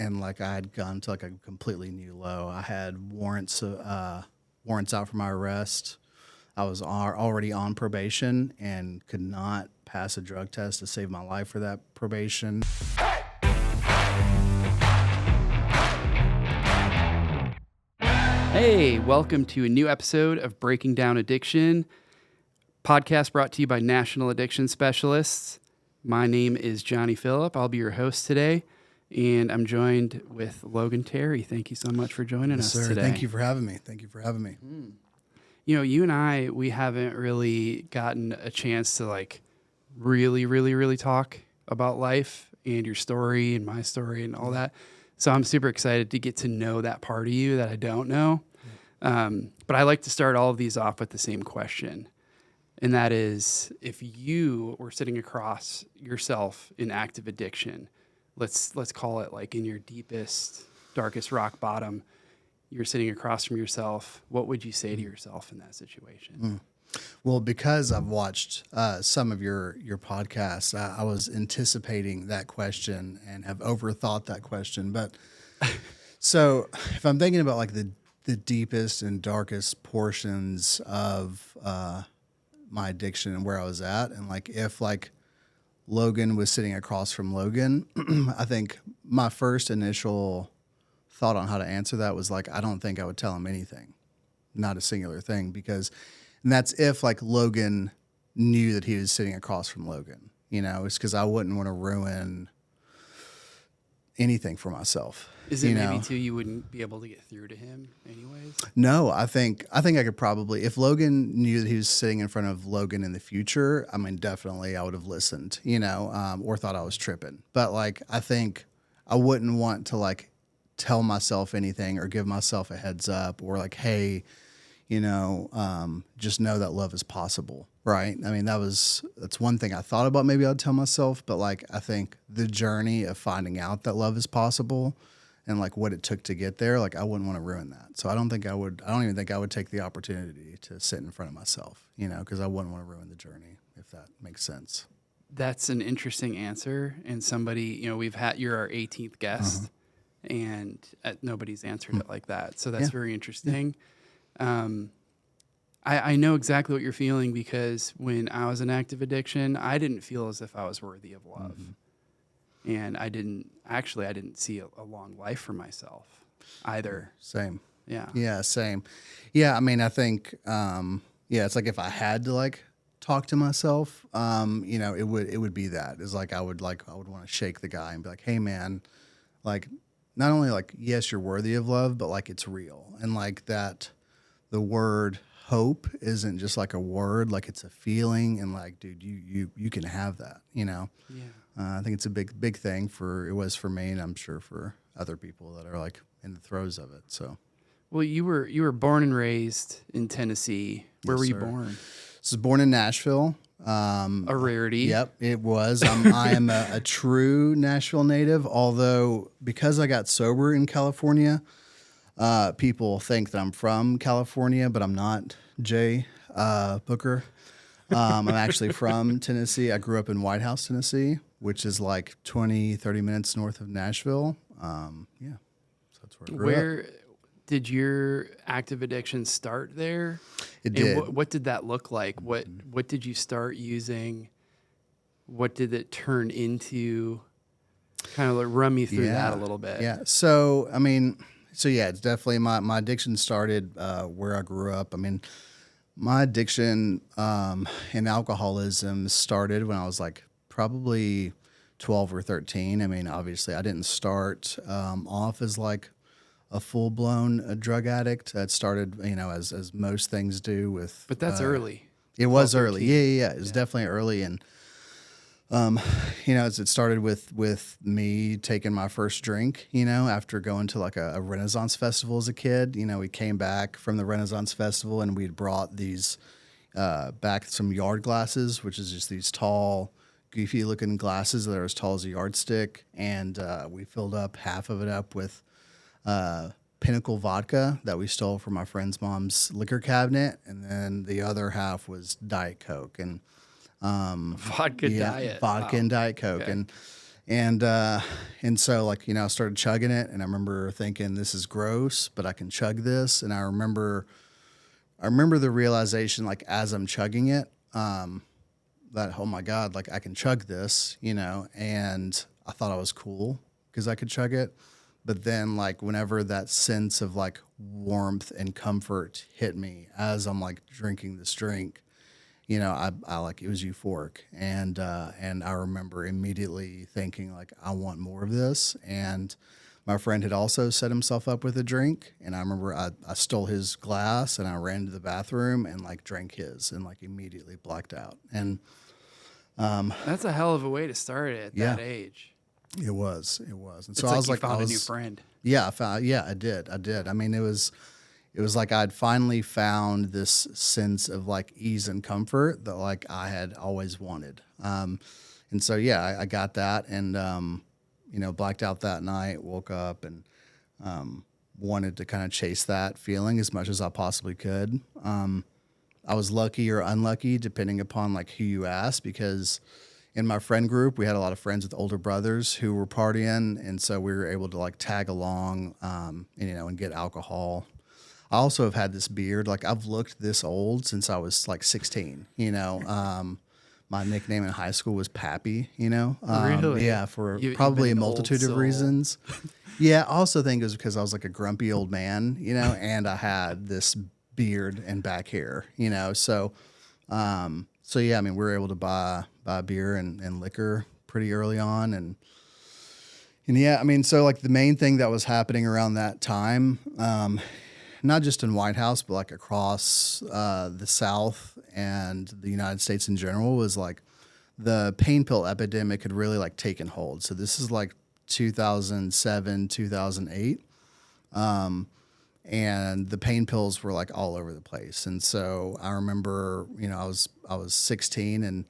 and like I had gone to like a completely new low. I had warrants out for my arrest. I was already on probation and could not pass a drug test to save my life for that probation. Hey, welcome to a new episode of Breaking Down Addiction, podcast brought to you by National Addiction Specialists. My name is Johnny Phillip. I'll be your host today, and I'm joined with Logan Terry. Thank you so much for joining us today. Thank you for having me. You know, you and I, we haven't really gotten a chance to like really talk about life and your story and my story and all that. So I'm super excited to get to know that part of you that I don't know. But I like to start all of these off with the same question. And that is, if you were sitting across yourself in active addiction, let's call it like in your deepest, darkest rock bottom, you're sitting across from yourself, what would you say to yourself in that situation? Well, because I've watched some of your podcasts, I was anticipating that question and have overthought that question. But so if I'm thinking about like the deepest and darkest portions of my addiction and where I was at, and like if like Logan was sitting across from Logan, I think my first initial thought on how to answer that was like, I don't think I would tell him anything, not a singular thing, and that's if like Logan knew that he was sitting across from Logan, it's because I wouldn't want to ruin anything for myself. Is it maybe too you wouldn't be able to get through to him anyways? No, I think I could probably, if Logan knew that he was sitting in front of Logan in the future, I mean, definitely I would have listened, or thought I was tripping. But like, I think I wouldn't want to like tell myself anything or give myself a heads up or like, hey, just know that love is possible, right? I mean, that's one thing I thought about. Maybe I'd tell myself, but like, I think the journey of finding out that love is possible and like what it took to get there, like I wouldn't want to ruin that. So I don't even think I would take the opportunity to sit in front of myself, because I wouldn't want to ruin the journey, if that makes sense. That's an interesting answer. And somebody, you're our 18th guest and nobody's answered it like that. So that's very interesting. I know exactly what you're feeling because when I was in active addiction, I didn't feel as if I was worthy of love. And I didn't see a long life for myself either. Same. Yeah. Yeah. Same. Yeah. I mean, I think, it's like if I had to like talk to myself, it would be that. It's like I would want to shake the guy and be like, hey man, like not only like, yes, you're worthy of love, but like it's real. And like that, the word hope isn't just like a word, like it's a feeling. And like, dude, you can have that, Yeah. I think it's a big thing it was for me, and I'm sure for other people that are like in the throes of it. So, well, you were born and raised in Tennessee. Where were you born? So I was born in Nashville. A rarity. Yep, it was. I am a true Nashville native, although because I got sober in California, people think that I'm from California, but I'm not. Jay Booker. I'm actually from Tennessee. I grew up in White House, Tennessee, which is like 20, 30 minutes north of Nashville. So that's where I grew up. Where did your active addiction start there? It did. And what did that look like? What did you start using? What did it turn into? Kind of like run me through that a little bit. Yeah. So, I mean, it's definitely my addiction started where I grew up. I mean, my addiction and alcoholism started when I was like probably 12 or 13. I mean, obviously, I didn't start off as like a full-blown drug addict. It started, as most things do with... But that's early. It was early. Yeah. It was definitely early. And, as it started with me taking my first drink, after going to like a Renaissance festival as a kid. We came back from the Renaissance festival and we'd brought these back some yard glasses, which is just these tall, goofy-looking glasses that are as tall as a yardstick. And we filled up half of it up with Pinnacle vodka that we stole from my friend's mom's liquor cabinet, and then the other half was Diet Coke and vodka diet, vodka and Diet Coke, okay. And so like, I started chugging it, and I remember thinking, this is gross, but I can chug this. And I remember the realization, like, as I'm chugging it, that, oh my God, like I can chug this, and I thought I was cool because I could chug it. But then like whenever that sense of like warmth and comfort hit me as I'm like drinking this drink, I like, it was euphoric. And I remember immediately thinking like, I want more of this. And my friend had also set himself up with a drink. And I remember I stole his glass and I ran to the bathroom and like drank his and like immediately blacked out. And that's a hell of a way to start it at that age. It was. And so it's I was you like, found a new friend. Yeah, I did. I mean, it was like I'd finally found this sense of like ease and comfort that like I had always wanted. And so, yeah, I got that and, blacked out that night, woke up and, wanted to kind of chase that feeling as much as I possibly could. I was lucky or unlucky depending upon like who you ask, because in my friend group, we had a lot of friends with older brothers who were partying. And so we were able to like tag along, and get alcohol. I also have had this beard. Like I've looked this old since I was like 16, my nickname in high school was Pappy, Really? Yeah. For You've probably a been an multitude old of soul. reasons. Yeah. I also think it was because I was like a grumpy old man, and I had this beard and back hair, so yeah, I mean, we were able to buy beer and liquor pretty early on. And yeah, I mean, so like the main thing that was happening around that time, not just in White House, but like across the South and the United States in general, was like the pain pill epidemic had really like taken hold. So this is like 2007, 2008. And the pain pills were like all over the place. And so I remember, I was 16 and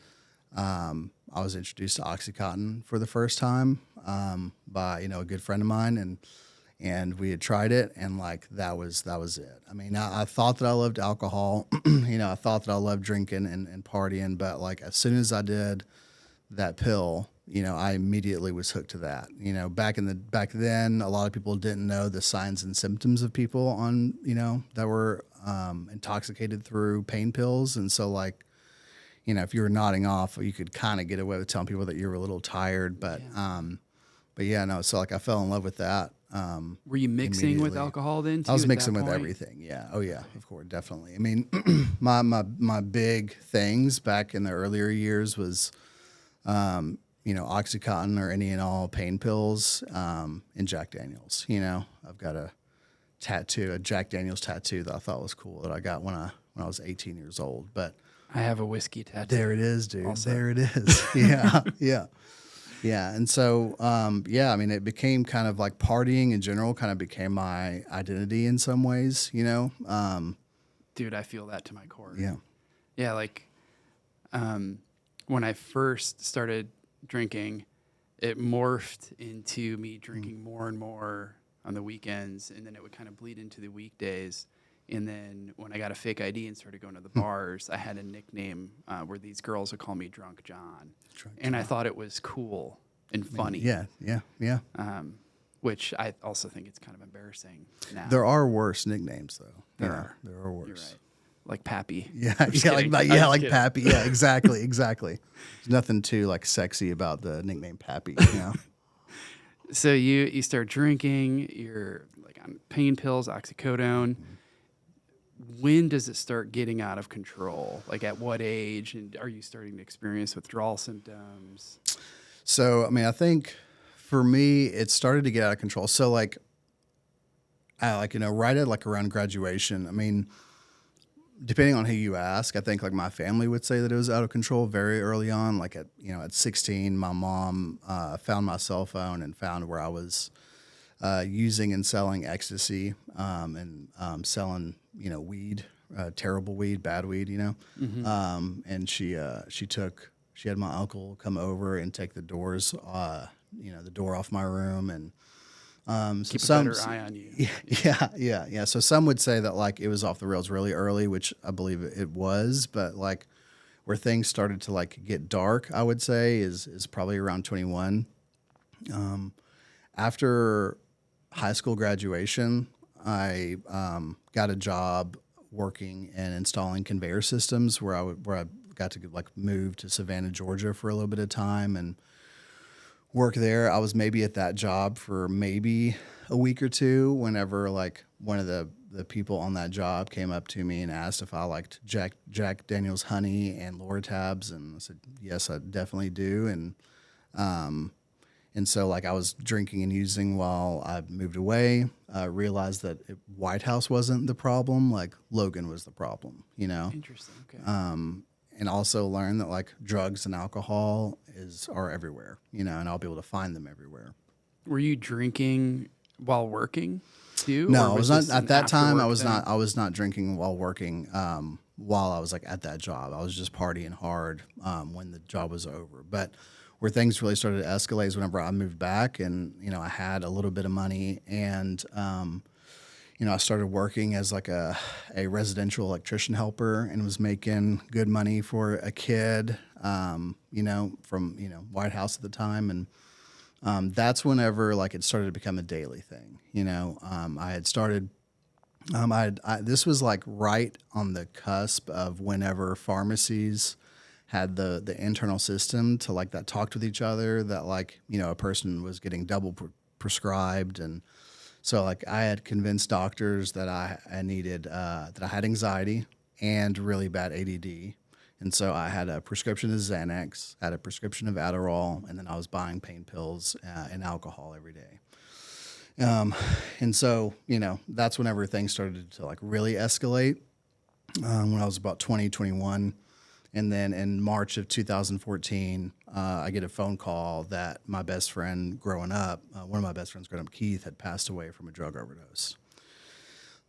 I was introduced to OxyContin for the first time by, a good friend of mine. And we had tried it, and like that was it. I mean, I thought that I loved alcohol, I thought that I loved drinking and partying, but like as soon as I did that pill, I immediately was hooked to that. Back then, a lot of people didn't know the signs and symptoms of people on, that were intoxicated through pain pills. And so like, if you were nodding off, you could kind of get away with telling people that you were a little tired, but yeah, no. So like I fell in love with that. Were you mixing with alcohol then too? I was at mixing that with point? everything. Yeah. Oh yeah, of course. Definitely. I mean, my big things back in the earlier years was, OxyContin or any and all pain pills, and Jack Daniels. I've got a Jack Daniels tattoo that I thought was cool that I got when I was 18 years old. But I have a whiskey tattoo. there it is, dude. Also. There it is. Yeah, yeah, yeah. And so, I mean, it became kind of like partying in general. Kind of became my identity in some ways. Dude, I feel that to my core. Yeah. Yeah, like when I first started drinking, it morphed into me drinking more and more on the weekends, and then it would kind of bleed into the weekdays. And then when I got a fake ID and started going to the bars, I had a nickname where these girls would call me Drunk John. And I thought it was cool and funny. Yeah, yeah, yeah. Which I also think it's kind of embarrassing now. There are worse nicknames, though. There are worse. You're right. Like Pappy. Yeah, Just yeah, kidding. like I'm just like kidding. Pappy. Yeah, exactly, exactly. There's nothing too like sexy about the nickname Pappy. So you start drinking. You're like on pain pills, OxyContin. When does it start getting out of control? Like at what age? And are you starting to experience withdrawal symptoms? So, I mean, I think for me, it started to get out of control. So, right at like around graduation. I mean, depending on who you ask, I think like my family would say that it was out of control very early on. Like at 16, my mom found my cell phone and found where I was using and selling ecstasy and selling weed, terrible weed, bad weed, and she had my uncle come over and take the doors, the door off my room and Keep a better eye on you. Yeah. So some would say that like it was off the rails really early, which I believe it was, but like where things started to like get dark, I would say is probably around 21. After high school graduation, I got a job working and installing conveyor systems where I got to like move to Savannah, Georgia for a little bit of time and work there. I was maybe at that job for maybe a week or two whenever like one of the people on that job came up to me and asked if I liked Jack Daniel's honey and Lortabs, and I said yes, I definitely do. And so like I was drinking and using while I moved away. Realized that White House wasn't the problem, like Logan was the problem, you know. Interesting. Okay. And also learned that like drugs and alcohol are everywhere, you know, and I'll be able to find them everywhere. Were you drinking while working too? No, I was not at that time. I I was not drinking while working. While I was like at that job, I was just partying hard when the job was over. But where things really started to escalate is whenever I moved back, and you know, I had a little bit of money, and you know, I started working as like a residential electrician helper, and was making good money for a kid, you know, from White House at the time, and that's whenever like it started to become a daily thing. You know, I had started. This was like right on the cusp of whenever pharmacies had the internal system to like that talked with each other, that like, you know, a person was getting double prescribed. And so like I had convinced doctors that I needed, that I had anxiety and really bad ADD. And so I had a prescription of Xanax, had a prescription of Adderall, and then I was buying pain pills and alcohol every day. And so, you know, that's whenever things started to like really escalate, when I was about 20, 21. And then in March of 2014, I get a phone call that my best friend growing up, one of my best friends growing up, Keith, had passed away from a drug overdose.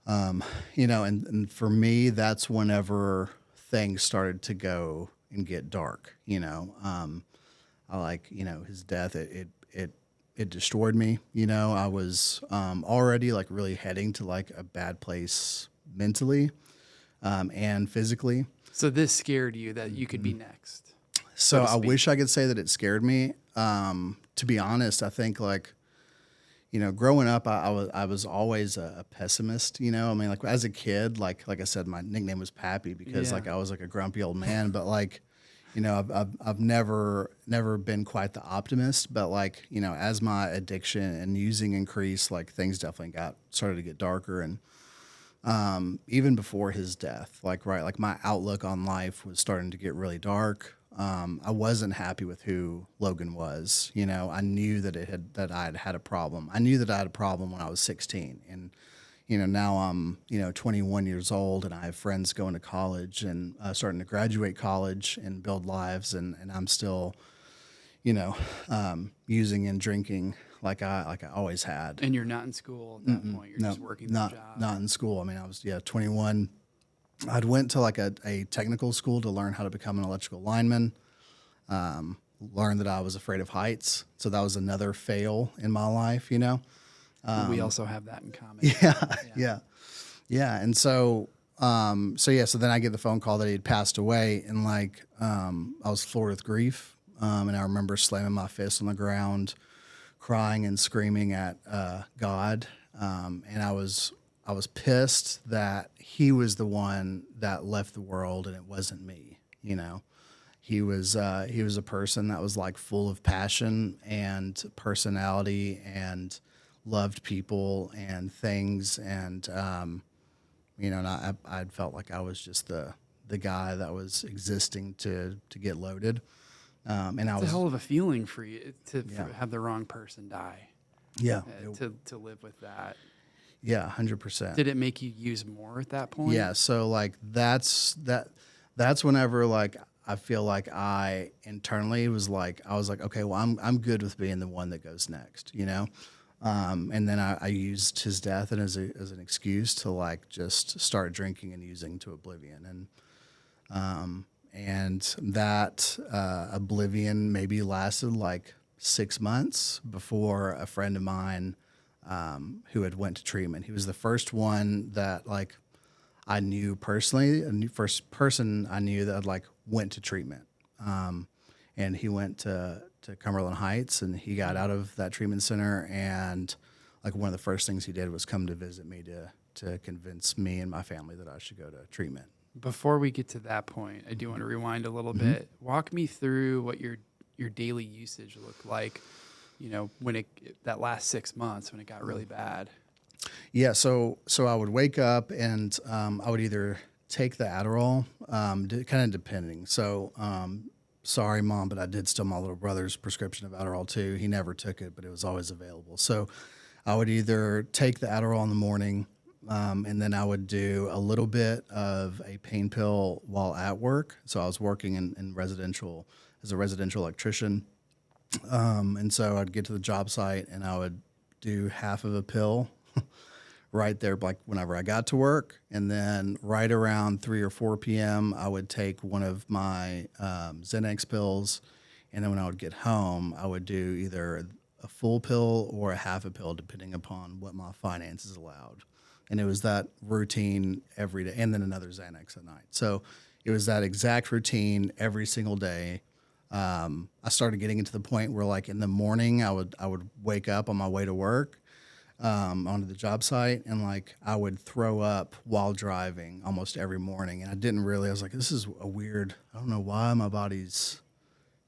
You know, and for me, that's whenever things started to go and get dark. You know, I like, you know, his death, it destroyed me. You know, I was already like really heading to like a bad place mentally and physically. So this scared you that you could be next. So I wish I could say that it scared me. To be honest, I think like, you know, growing up, I was always a pessimist. You know, I mean, like as a kid, like I said, my nickname was Pappy because like I was like a grumpy old man. But like, you know, I've never been quite the optimist. But like, you know, as my addiction and using increased, like things definitely started to get darker. And even before his death, like my outlook on life was starting to get really dark. I wasn't happy with who Logan was. You know, I knew that I had a problem. I knew that I had a problem when I was 16, and you know, now I'm 21 years old, and I have friends going to college and starting to graduate college and build lives, and I'm still, you know, using and drinking like I always had. And you're not in school at that point. You're just working the job. Not in school. I mean, I was 21. I'd went to like a technical school to learn how to become an electrical lineman. Learned that I was afraid of heights, so that was another fail in my life. You know, we also have that in common. Yeah. And so then I get the phone call that he had passed away, and like I was floored with grief, and I remember slamming my fist on the ground, crying and screaming at God, and I was pissed that he was the one that left the world and it wasn't me. You know, he was a person that was like full of passion and personality and loved people and things, and you know, and I felt like I was just the guy that was existing to get loaded. And it's a hell of a feeling for you to have the wrong person die. Yeah. To live with that. Yeah, 100%. Did it make you use more at that point? Yeah. So like that's whenever like I feel like I internally was like, okay, well I'm good with being the one that goes next, you know? And then I used his death as an excuse to like just start drinking and using to oblivion. And that oblivion maybe lasted like 6 months before a friend of mine who had went to treatment. He was the first one that like I knew personally, first person I knew that like went to treatment. And he went to to Cumberland Heights, and he got out of that treatment center, and like one of the first things he did was come to visit me to convince me and my family that I should go to treatment. Before we get to that point, I do want to rewind a little bit. Walk me through what your daily usage looked like, when that last 6 months when it got really bad. Yeah, so I would wake up and I would either take the Adderall, kind of depending. So, sorry, Mom, but I did steal my little brother's prescription of Adderall too. He never took it, but it was always available. So I would either take the Adderall in the morning, and then I would do a little bit of a pain pill while at work. So I was working in residential as a residential electrician. And so I'd get to the job site and I would do half of a pill right there, like whenever I got to work. And then right around 3 or 4 p.m., I would take one of my Xanax pills. And then when I would get home, I would do either a full pill or a half a pill, depending upon what my finances allowed. And it was that routine every day, and then another Xanax at night. So it was that exact routine every single day. I started getting into the point where, like in the morning, I would wake up on my way to work, onto the job site, and like I would throw up while driving almost every morning. And I was like, this is a weird. I don't know why my body's,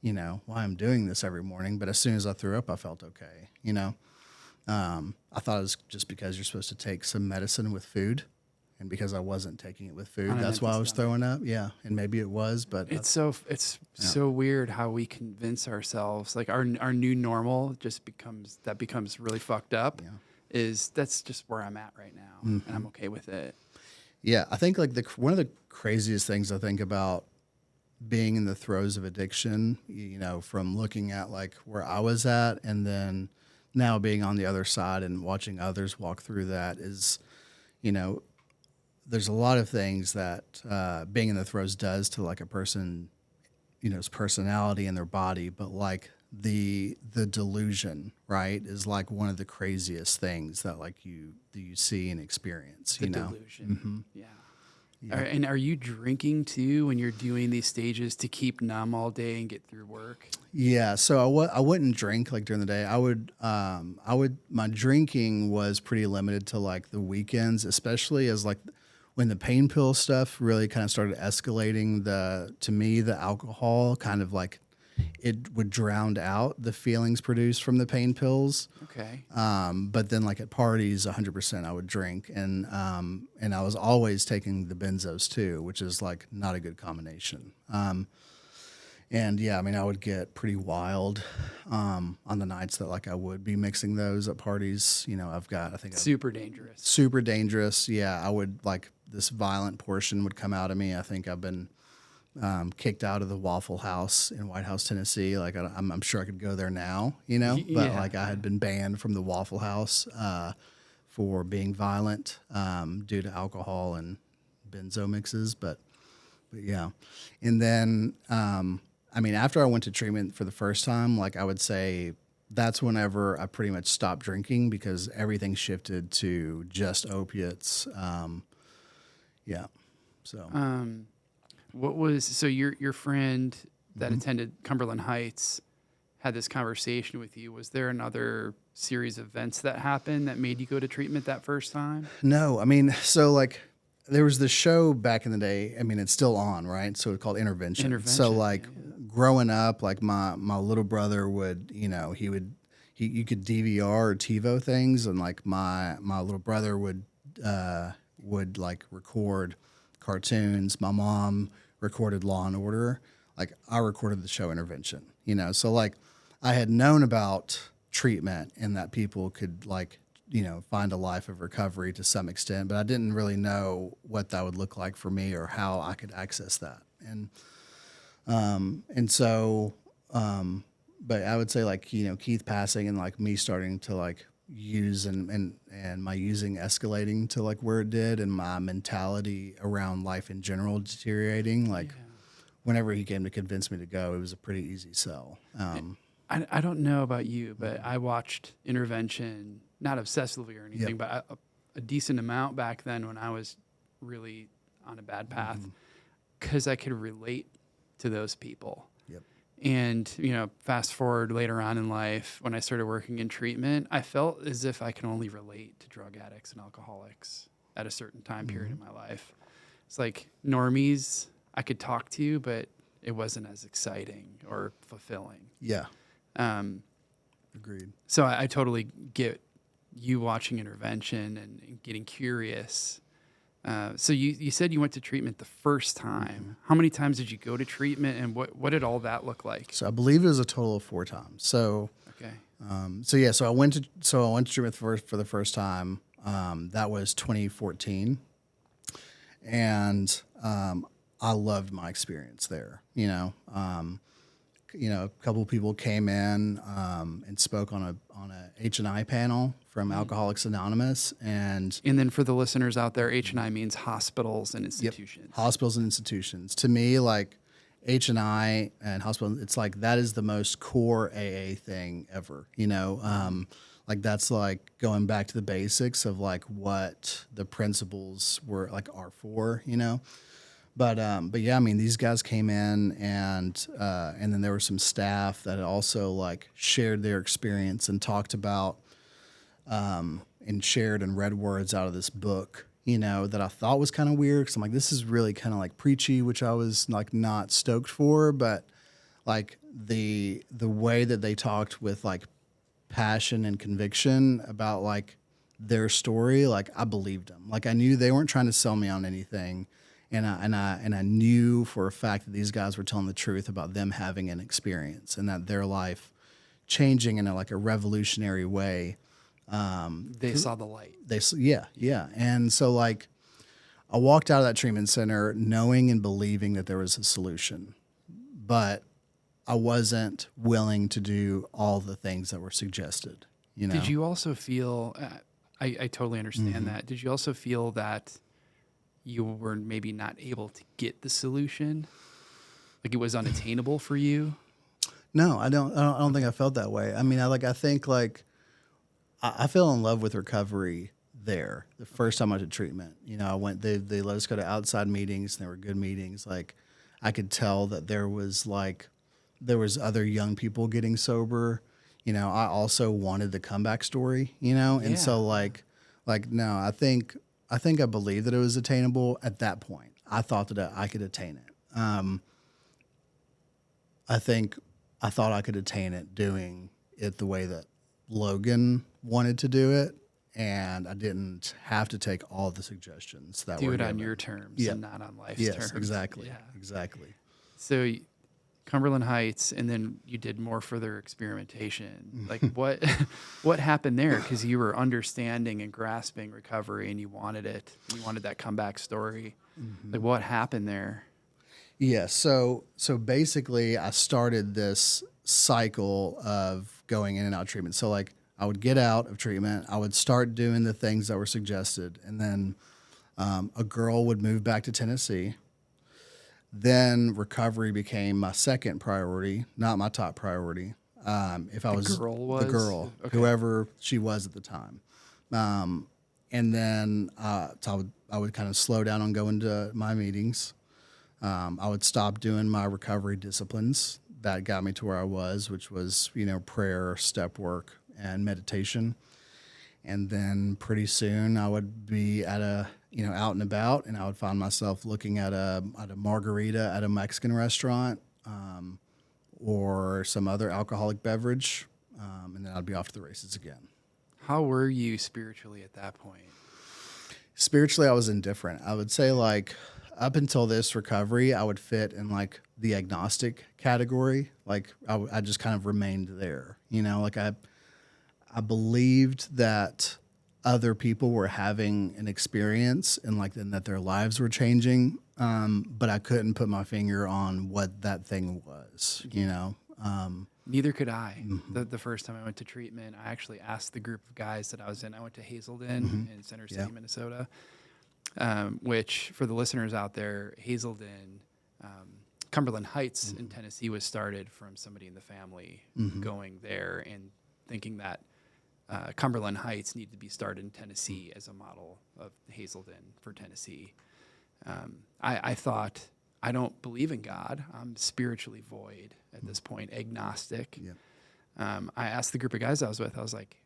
why I'm doing this every morning. But as soon as I threw up, I felt okay. I thought it was just because you're supposed to take some medicine with food. And because I wasn't taking it with food, that's why I was throwing up. Yeah, and maybe it was, but it's so weird how we convince ourselves like our new normal becomes really fucked up. Yeah. That's just where I'm at right now, and I'm okay with it. Yeah, I think like one of the craziest things I think about being in the throes of addiction, from looking at like where I was at, and then now being on the other side and watching others walk through that is, there's a lot of things that being in the throes does to like a person, his personality and their body, but like the delusion, right, is like one of the craziest things that like you see and experience. The delusion, yeah. And are you drinking too when you're doing these stages to keep numb all day and get through work? Yeah, so I wouldn't drink like during the day. I would my drinking was pretty limited to like the weekends, especially as like when the pain pill stuff really kind of started escalating. To me, the alcohol kind of like it would drown out the feelings produced from the pain pills. Okay. But then like at parties, 100% I would drink, and I was always taking the benzos too, which is like not a good combination. And yeah, I mean, I would get pretty wild on the nights that like I would be mixing those at parties. Super dangerous. Super dangerous. Yeah, I would like this violent portion would come out of me. I think I've been kicked out of the Waffle House in White House, Tennessee. Like I'm sure I could go there now, but like I had been banned from the Waffle House for being violent due to alcohol and benzo mixes. But yeah, and then after I went to treatment for the first time, like I would say that's whenever I pretty much stopped drinking because everything shifted to just opiates. Yeah, so. So your friend that attended Cumberland Heights had this conversation with you. Was there another series of events that happened that made you go to treatment that first time? No, so like there was this show back in the day. It's still on, right? So it's called Intervention. So like growing up, like my little brother would, you could DVR or TiVo things, and like my little brother would like record cartoons. My mom recorded Law and Order. Like I recorded the show Intervention, so like I had known about treatment and that people could like, find a life of recovery to some extent, but I didn't really know what that would look like for me or how I could access that. But I would say like, Keith passing and like me starting to like use and my using escalating to like where it did, and my mentality around life in general deteriorating. Like whenever he came to convince me to go, it was a pretty easy sell. I don't know about you, but I watched Intervention, not obsessively or anything, but a decent amount back then when I was really on a bad path, because I could relate to those people. Yep. And, fast forward later on in life, when I started working in treatment, I felt as if I can only relate to drug addicts and alcoholics at a certain time period in my life. It's like normies I could talk to, but it wasn't as exciting or fulfilling. Yeah. Agreed. So I totally get you watching intervention and getting curious. So you said you went to treatment the first time. How many times did you go to treatment, and what did all that look like? So I believe it was a total of 4 times. So Okay. So I went to treatment for the first time. That was 2014, and I loved my experience there. A couple of people came in and spoke on a H&I panel from Alcoholics Anonymous, and then for the listeners out there, H&I means hospitals and institutions. Yep, hospitals and institutions. To me, like H&I and hospital, it's like that is the most core AA thing ever. Like that's like going back to the basics of like what the principles are for. But yeah, I mean, these guys came in and then there were some staff that also like shared their experience and talked about and shared and read words out of this book, that I thought was kind of weird because I'm like, this is really kind of like preachy, which I was like not stoked for, but like the way that they talked with like passion and conviction about like their story, like I believed them. Like I knew they weren't trying to sell me on anything. And I knew for a fact that these guys were telling the truth about them having an experience and that their life changing in a revolutionary way. They saw the light. Yeah. And so like I walked out of that treatment center knowing and believing that there was a solution, but I wasn't willing to do all the things that were suggested. Did you also feel? I totally understand that. Did you also feel that you were maybe not able to get the solution? Like it was unattainable for you? No, I don't think I felt that way. I mean, I think I fell in love with recovery there the first time I did treatment. I went, they let us go to outside meetings and they were good meetings. Like I could tell that there was other young people getting sober. I also wanted the comeback story, and so no, I think I believed that it was attainable at that point. I thought that I could attain it. I thought I could attain it doing it the way that Logan wanted to do it, and I didn't have to take all the suggestions that do were it given. on your terms and not on life's terms. Yes, exactly. Yeah. Exactly. So Cumberland Heights, and then you did more further experimentation. Like what happened there? Because you were understanding and grasping recovery, and you wanted it. You wanted that comeback story. Like what happened there? Yeah. So basically, I started this cycle of going in and out of treatment. So like I would get out of treatment, I would start doing the things that were suggested, and then a girl would move back to Tennessee. Then recovery became my second priority, not my top priority. The girl, okay. Whoever she was at the time. And then so I would kind of slow down on going to my meetings. I would stop doing my recovery disciplines that got me to where I was, which was, prayer, step work, and meditation. And then pretty soon I would be at out and about, and I would find myself looking at a margarita at a Mexican restaurant, or some other alcoholic beverage, and then I'd be off to the races again. How were you spiritually at that point? Spiritually, I was indifferent. I would say up until this recovery, I would fit in the agnostic category. I just kind of remained there. I believed that other people were having an experience and that their lives were changing, but I couldn't put my finger on what that thing was. Neither could I. The first time I went to treatment, I actually asked the group of guys that I was in. I went to Hazelden in Center City, Minnesota, which for the listeners out there, Hazelden, Cumberland Heights in Tennessee was started from somebody in the family going there and thinking that Cumberland Heights needed to be started in Tennessee as a model of Hazelden for Tennessee. I thought I don't believe in God. I'm spiritually void at this point, agnostic. Yeah. I asked the group of guys I was with, I was like,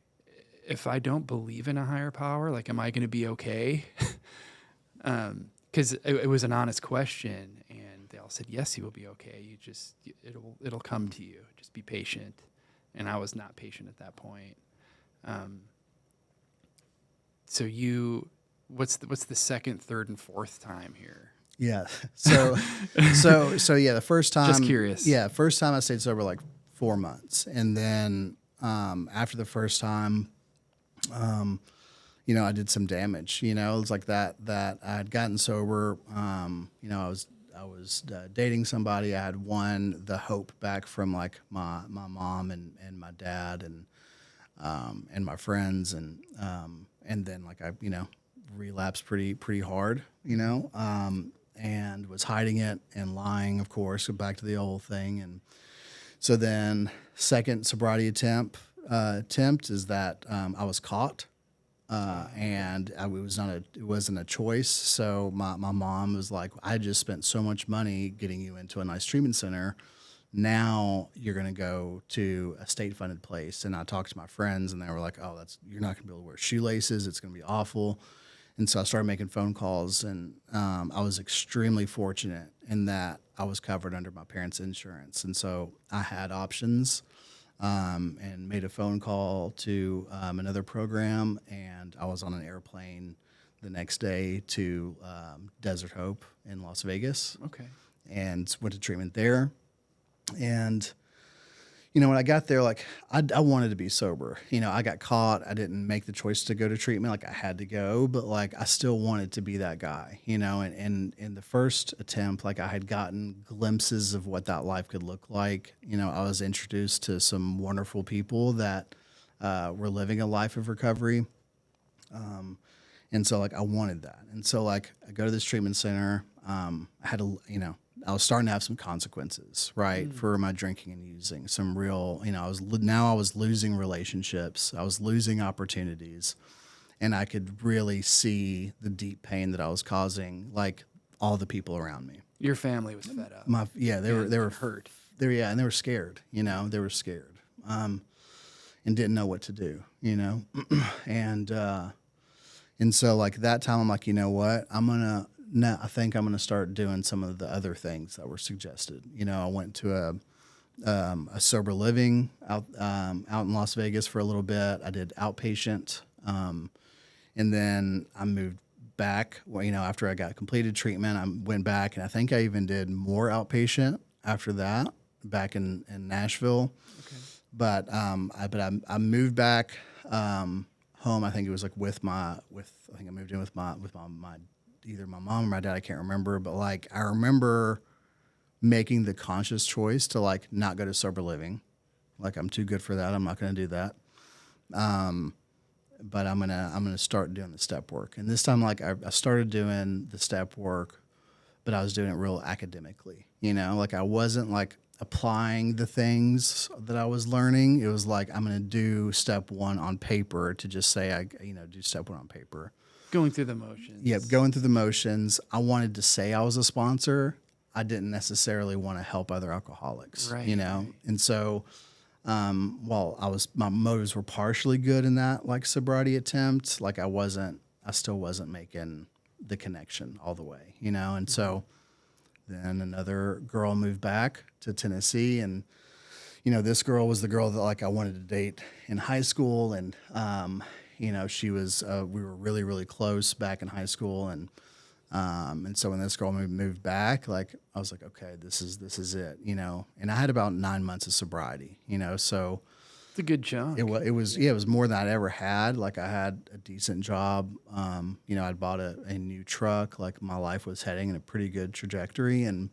if I don't believe in a higher power, like, am I going to be okay? Because it was an honest question, and they all said, yes, you will be okay. It'll come to you. Just be patient. And I was not patient at that point. So what's the second, third, and fourth time here? Yeah. So yeah, the first time. Just curious. Yeah, first time I stayed sober like 4 months, and then after the first time, I did some damage. It was like that I had gotten sober. I was dating somebody. I had won the hope back from like my mom and my dad and my friends, and then like I relapsed pretty hard. And was hiding it and lying, of course, back to the old thing. And so then second sobriety attempt is that I was caught, and it wasn't a choice. So my mom was like, I just spent so much money getting you into a nice treatment center. Now you're going to go to a state-funded place. And I talked to my friends, and they were like, oh, you're not going to be able to wear shoelaces. It's going to be awful. And so I started making phone calls, and I was extremely fortunate in that I was covered under my parents' insurance. And so I had options, and made a phone call to another program, and I was on an airplane the next day to Desert Hope in Las Vegas. Okay. And went to treatment there. And when I got there, like I wanted to be sober. I got caught. I didn't make the choice to go to treatment. Like I had to go, but like I still wanted to be that guy. And in the first attempt, like I had gotten glimpses of what that life could look like. I was introduced to some wonderful people that were living a life of recovery. And so like I wanted that. And so like I go to this treatment center. I had I was starting to have some consequences, right, for my drinking and using. Some real, I was losing relationships. I was losing opportunities, and I could really see the deep pain that I was causing, like all the people around me. Your family was fed up. They were hurt. And they were scared. They were scared, and didn't know what to do. And so like that time, I'm like, you know what, I think I'm going to start doing some of the other things that were suggested. I went to a sober living out in Las Vegas for a little bit. I did outpatient, and then I moved back. Well, after I got completed treatment, I went back, and I think I even did more outpatient after that back in Nashville. Okay. But I moved back home. I think it was like I think I moved in with my either my mom or my dad, I can't remember, but like I remember making the conscious choice to like not go to sober living. Like I'm too good for that. I'm not going to do that. But I'm gonna start doing the step work. And this time, like I started doing the step work, but I was doing it real academically. Like I wasn't like applying the things that I was learning. It was like I'm gonna do step one on paper to just say do step one on paper. Going through the motions. Yep, going through the motions. I wanted to say I was a sponsor. I didn't necessarily want to help other alcoholics, right. And so, while my motives were partially good in that like sobriety attempt, like I still wasn't making the connection all the way, And so, then another girl moved back to Tennessee, and this girl was the girl that like I wanted to date in high school, and she was, we were really, really close back in high school. And so when this girl moved back, like, I was like, okay, this is it, and I had about 9 months of sobriety, so it's a good chunk. It was more than I'd ever had. Like I had a decent job. I'd bought a new truck. Like my life was heading in a pretty good trajectory. And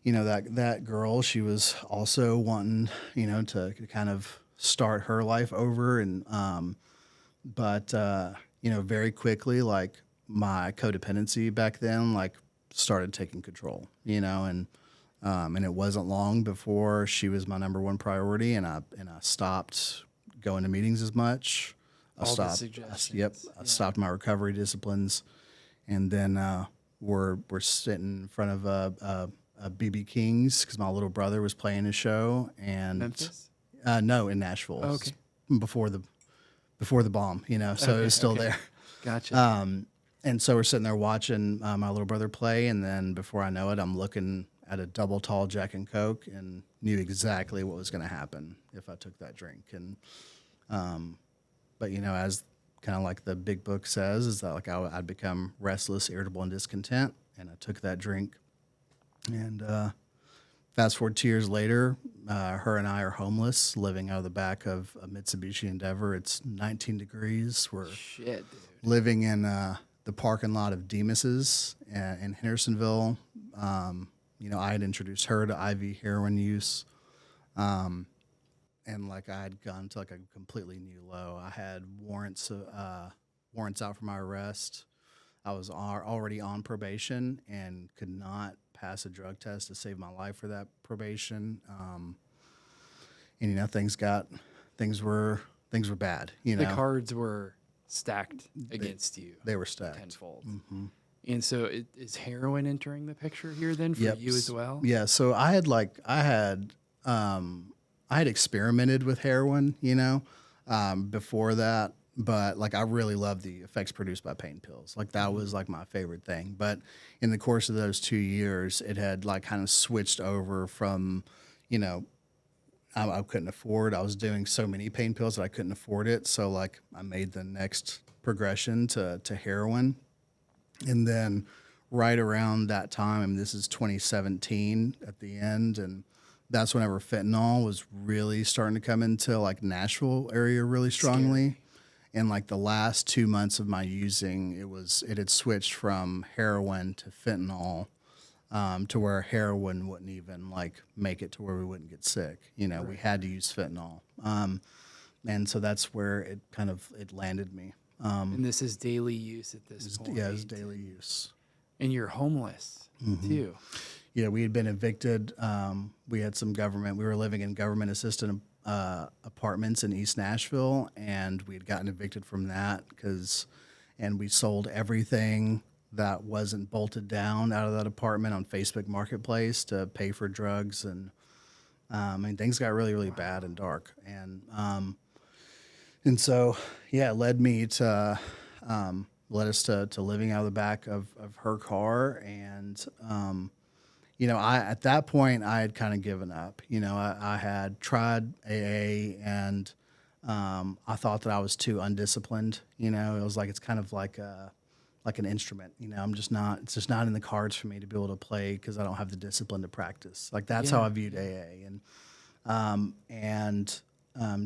that girl, she was also wanting, to kind of start her life over, and but very quickly, like my codependency back then like started taking control, and it wasn't long before she was my number one priority, and I stopped going to meetings as much. I stopped my recovery disciplines, and then we're sitting in front of a BB King's because my little brother was playing a show, and Memphis? no, in Nashville. Oh, okay. Before the bomb, so it was still there. Gotcha. And so we're sitting there watching my little brother play, and then before I know it, I'm looking at a double tall Jack and Coke, and knew exactly what was going to happen if I took that drink. And but as kind of like the big book says, is that like I'd become restless, irritable, and discontent, and I took that drink. And fast forward 2 years later, her and I are homeless, living out of the back of a Mitsubishi Endeavor. It's 19 degrees. We're Shit, dude. living in the parking lot of Demas's in Hendersonville. I had introduced her to IV heroin use. And like I had gone to like a completely new low. I had warrants out for my arrest. I was already on probation and could not pass a drug test to save my life for that probation. And things were bad. The cards were stacked against you. They were stacked tenfold. Mm-hmm. And so is heroin entering the picture here then for you as well? Yeah. So I had experimented with heroin, before that, but like I really loved the effects produced by pain pills. Like that was like my favorite thing. But in the course of those 2 years, it had like kind of switched over from, I couldn't afford. I was doing so many pain pills that I couldn't afford it. So like I made the next progression to heroin. And then right around that time, and this is 2017 at the end, and that's whenever fentanyl was really starting to come into like Nashville area really strongly. Scary. And like the last 2 months of my using, it had switched from heroin to fentanyl, to where heroin wouldn't even like make it to where we wouldn't get sick. Right. We had to use fentanyl. And so that's where it landed me. And this is daily use at this point. Yeah, it was daily use. And you're homeless too. Yeah, we had been evicted. We had we were living in government assisted apartments in East Nashville, and we had gotten evicted from that and we sold everything that wasn't bolted down out of that apartment on Facebook Marketplace to pay for drugs. And things got really, really bad and dark. And so, yeah, it led us to living out of the back of her car. And, at that point I had kind of given up. I had tried AA, and I thought that I was too undisciplined. It was like, it's kind of like an instrument. It's just not in the cards for me to be able to play because I don't have the discipline to practice. Like that's how I viewed AA. And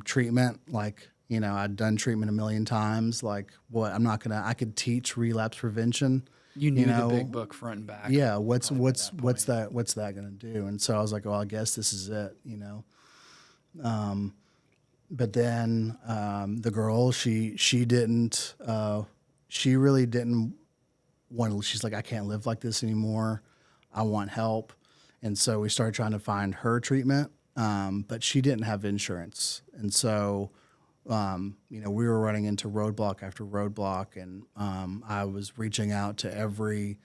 treatment, like, I'd done treatment a million times. Like I could teach relapse prevention. You knew the big book front and back. Yeah. What's that going to do? And so I was like, well, I guess this is it, but then, the girl, she really didn't she's like, I can't live like this anymore. I want help. And so we started trying to find her treatment. But she didn't have insurance. And so, we were running into roadblock after roadblock, and I was reaching out to every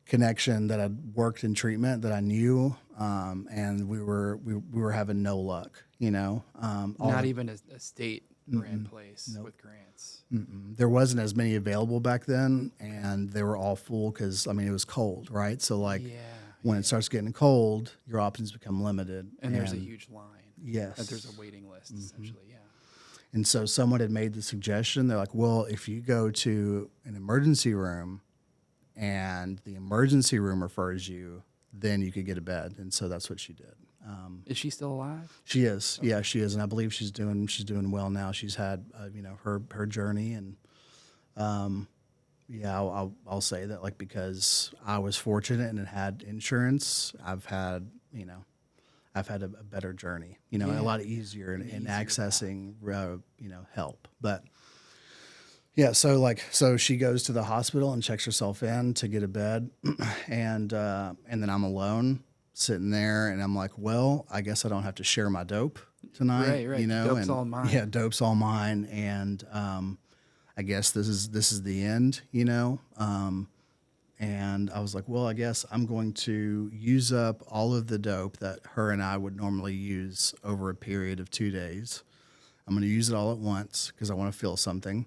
connection that had worked in treatment that I knew, and we were having no luck. Not even a state grant place with grants. There wasn't as many available back then, and they were all full because it was cold, right? So like when it starts getting cold, your options become limited, and there's a huge line. Yes, there's a waiting list essentially. Yeah. And so someone had made the suggestion. They're like, well, if you go to an emergency room and the emergency room refers you, then you could get a bed. And so that's what she did. Is she still alive? She is. Okay. Yeah, she is. And I believe she's doing well now. She's had, her journey. And, I'll say that, like, because I was fortunate and had insurance, I've had a better journey, a lot easier in accessing, help. But yeah, so she goes to the hospital and checks herself in to get a bed. And then I'm alone sitting there, and I'm like, well, I guess I don't have to share my dope tonight. Right. Dope's all mine. Yeah. Dope's all mine. And, I guess this is the end, And I was like, well, I guess I'm going to use up all of the dope that her and I would normally use over a period of 2 days. I'm going to use it all at once because I want to feel something.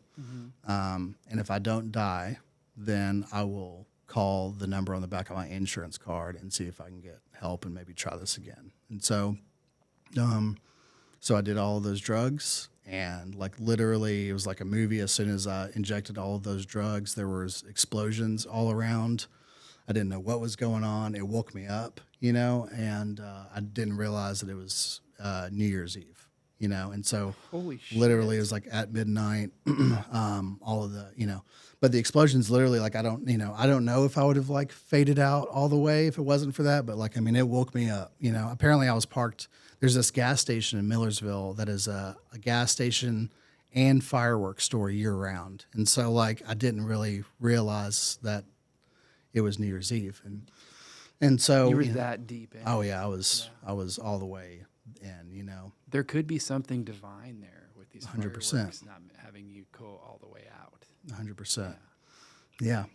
And if I don't die, then I will call the number on the back of my insurance card and see if I can get help and maybe try this again. And so I did all of those drugs, and like literally it was like a movie. As soon as I injected all of those drugs, there was explosions all around. I didn't know what was going on. It woke me up, and I didn't realize that it was New Year's Eve. And so Holy shit. literally it was like at midnight, all of the, but the explosions literally, like, I don't know if I would have like faded out all the way if it wasn't for that. But like, I mean, it woke me up, apparently I was parked. There's this gas station in Millersville that is a gas station and fireworks store year round. And so like, I didn't really realize that it was New Year's Eve. And so You were that deep in. Oh yeah, I was all the way in, There could be something divine there with these 100%. fireworks not having you go all the way out. 100%. Yeah.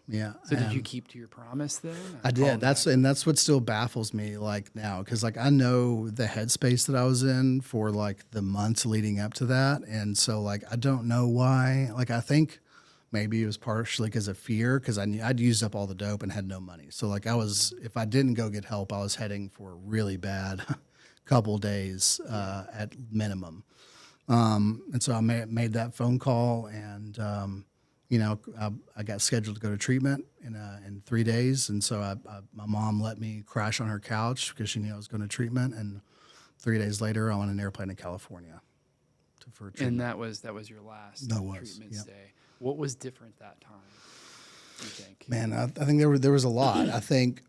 So did you keep to your promise then? I did. That's what still baffles me like now, because like I know the headspace that I was in for like the months leading up to that, and so like I don't know why. Like I think maybe it was partially because of fear, because I'd used up all the dope and had no money. So like if I didn't go get help, I was heading for a really bad couple days at minimum. And so I made that phone call, and I got scheduled to go to treatment in 3 days. And so my mom let me crash on her couch because she knew I was going to treatment. And 3 days later, I'm on an airplane to California for treatment. And that was your last treatment stay. What was different that time, you think? Man, I think there was a lot. I think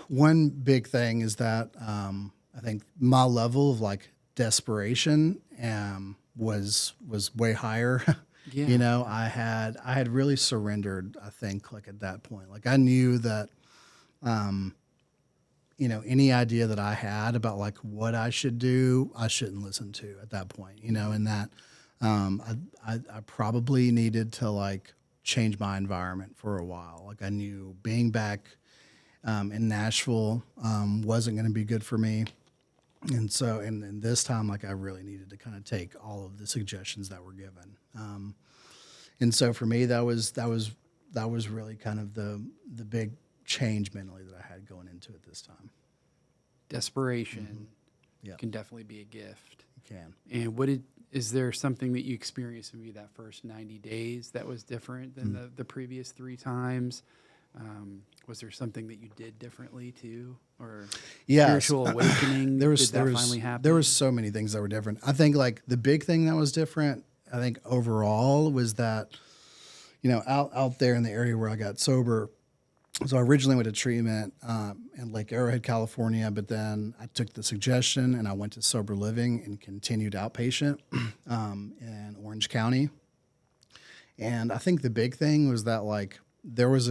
one big thing is that I think my level of like desperation was way higher. Yeah. I had really surrendered, I think, like at that point. Like I knew that any idea that I had about like what I should do, I shouldn't listen to at that point, and that I probably needed to like change my environment for a while. Like I knew being back in Nashville wasn't going to be good for me. And so, and this time, like I really needed to kind of take all of the suggestions that were given. And so for me, that was really kind of the big change mentally that I had going into it this time. Desperation can definitely be a gift. It can. And is there something that you experienced maybe that first 90 days that was different than the previous 3 times? Was there something that you did differently too, or spiritual awakening? Did that finally happen? There was so many things that were different. I think like the big thing that was different, I think overall, was that, out there in the area where I got sober. So I originally went to treatment in Lake Arrowhead, California, but then I took the suggestion and I went to sober living and continued outpatient in Orange County. And I think the big thing was that like there was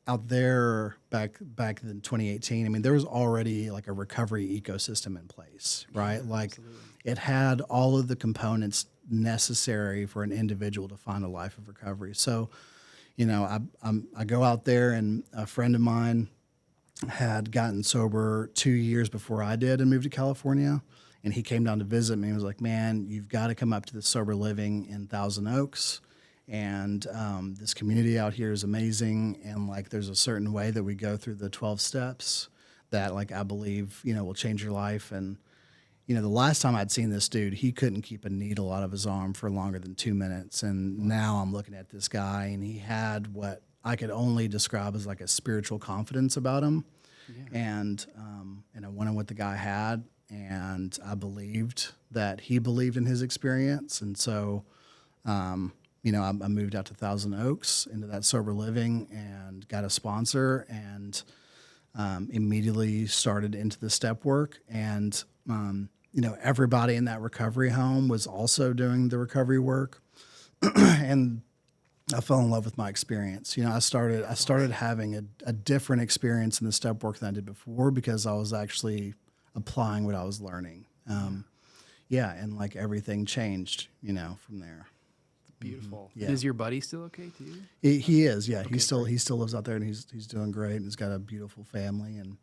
out there back in 2018, I mean, there was already like a recovery ecosystem in place, right? Yeah, like absolutely. It had all of the components necessary for an individual to find a life of recovery. So, I go out there, and a friend of mine had gotten sober 2 years before I did and moved to California. And he came down to visit me and was like, man, you've got to come up to the sober living in Thousand Oaks. And this community out here is amazing. And like, there's a certain way that we go through the 12 steps that like, I believe, will change your life. And, the last time I'd seen this dude, he couldn't keep a needle out of his arm for longer than 2 minutes. And now I'm looking at this guy, and he had what I could only describe as like a spiritual confidence about him. Yeah. And I went on what the guy had, and I believed that he believed in his experience. And so, I moved out to Thousand Oaks into that sober living and got a sponsor, and immediately started into the step work. And, everybody in that recovery home was also doing the recovery work. And I fell in love with my experience. I started having a different experience in the step work than I did before, because I was actually applying what I was learning. And like everything changed, from there. Beautiful. Yeah. And is your buddy still okay too? He is, yeah. Okay, He still lives out there, and he's doing great, and he's got a beautiful family, and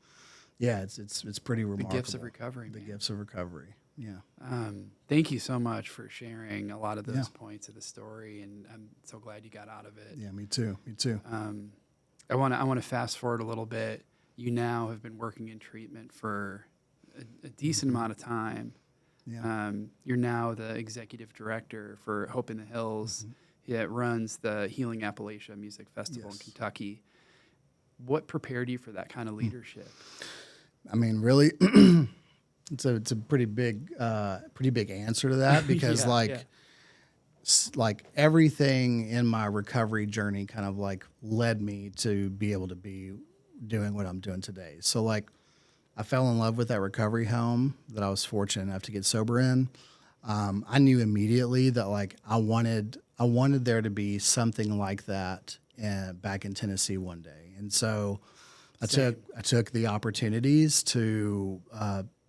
yeah, it's pretty remarkable. The gifts of recovery. The man. gifts of recovery. Yeah. Thank you so much for sharing a lot of those points of the story, and I'm so glad you got out of it. Yeah, me too. Me too. I want to fast forward a little bit. You now have been working in treatment for a decent amount of time. Yeah. You're now the executive director for Hope in the Hills. It runs the Healing Appalachia Music Festival in Kentucky. What prepared you for that kind of leadership? I mean, really, it's a pretty big answer to that because like everything in my recovery journey kind of like led me to be able to be doing what I'm doing today. So like I fell in love with that recovery home that I was fortunate enough to get sober in. I knew immediately that like I wanted there to be something like that back in Tennessee one day. And so I took the opportunities to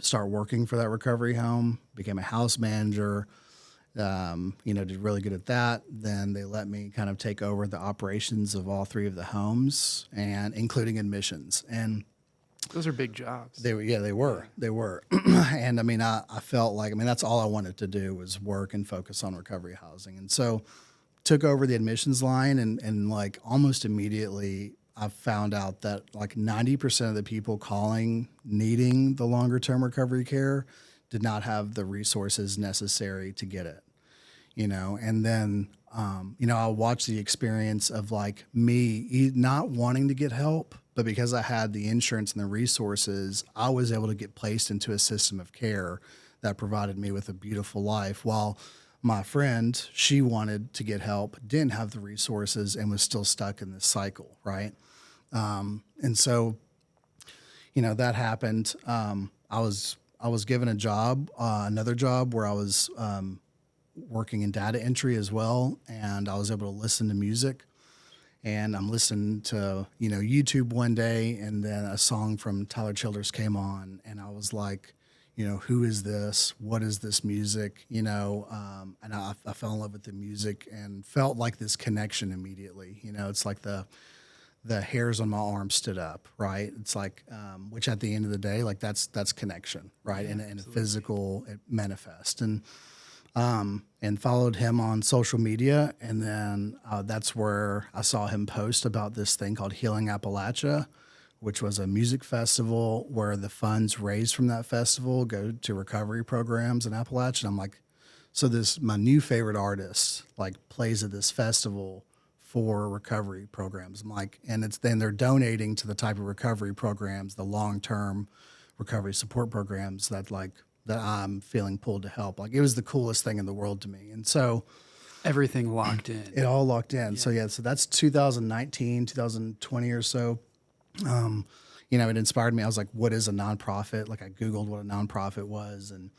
start working for that recovery home, became a house manager, did really good at that. Then they let me kind of take over the operations of all 3 of the homes, and including admissions. And those are big jobs. They were. And I mean, I felt like, that's all I wanted to do was work and focus on recovery housing. And so took over the admissions line, and like almost immediately I found out that like 90% of the people calling needing the longer term recovery care did not have the resources necessary to get it, and then, I watched the experience of like me not wanting to get help, but because I had the insurance and the resources, I was able to get placed into a system of care that provided me with a beautiful life, while my friend, she wanted to get help, didn't have the resources, and was still stuck in this cycle, right? And so, that happened. I was given a job, another job where I was working in data entry as well, and I was able to listen to music. And I'm listening to, YouTube one day, and then a song from Tyler Childers came on, and I was like, who is this? What is this music? And I fell in love with the music and felt like this connection immediately. It's like the hairs on my arm stood up, right? It's like, which at the end of the day, like that's connection, right? Yeah, and a physical manifest. And followed him on social media. And then that's where I saw him post about this thing called Healing Appalachia, which was a music festival where the funds raised from that festival go to recovery programs in Appalachia. And I'm like, so my new favorite artist like plays at this festival for recovery programs. I'm like, and then they're donating to the type of recovery programs, the long-term recovery support programs that I'm feeling pulled to help. Like it was the coolest thing in the world to me. And so everything locked in. It all locked in. Yeah. So that's 2019, 2020 or so. It inspired me. I was like, what is a nonprofit? Like I Googled what a nonprofit was. And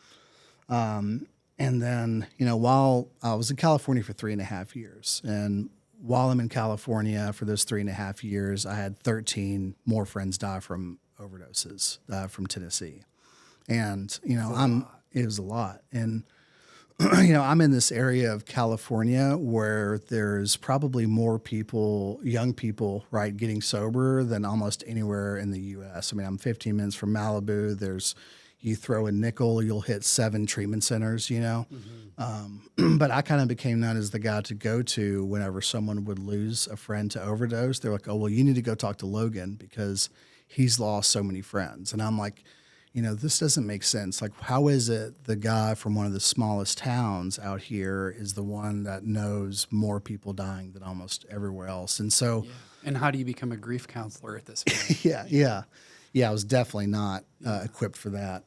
then, while I was in California for 3.5 years, and while I'm in California for those 3.5 years, I had 13 more friends die from overdoses from Tennessee. And, it was a lot. And, I'm in this area of California where there's probably more people, young people, right, getting sober than almost anywhere in the U.S. I'm 15 minutes from Malibu. You throw a nickel, you'll hit 7 treatment centers, But I kind of became known as the guy to go to whenever someone would lose a friend to overdose. They're like, oh, well, you need to go talk to Logan because he's lost so many friends. And I'm like, this doesn't make sense. Like, how is it the guy from one of the smallest towns out here is the one that knows more people dying than almost everywhere else? And so, and how do you become a grief counselor at this point? Yeah, I was definitely not equipped for that.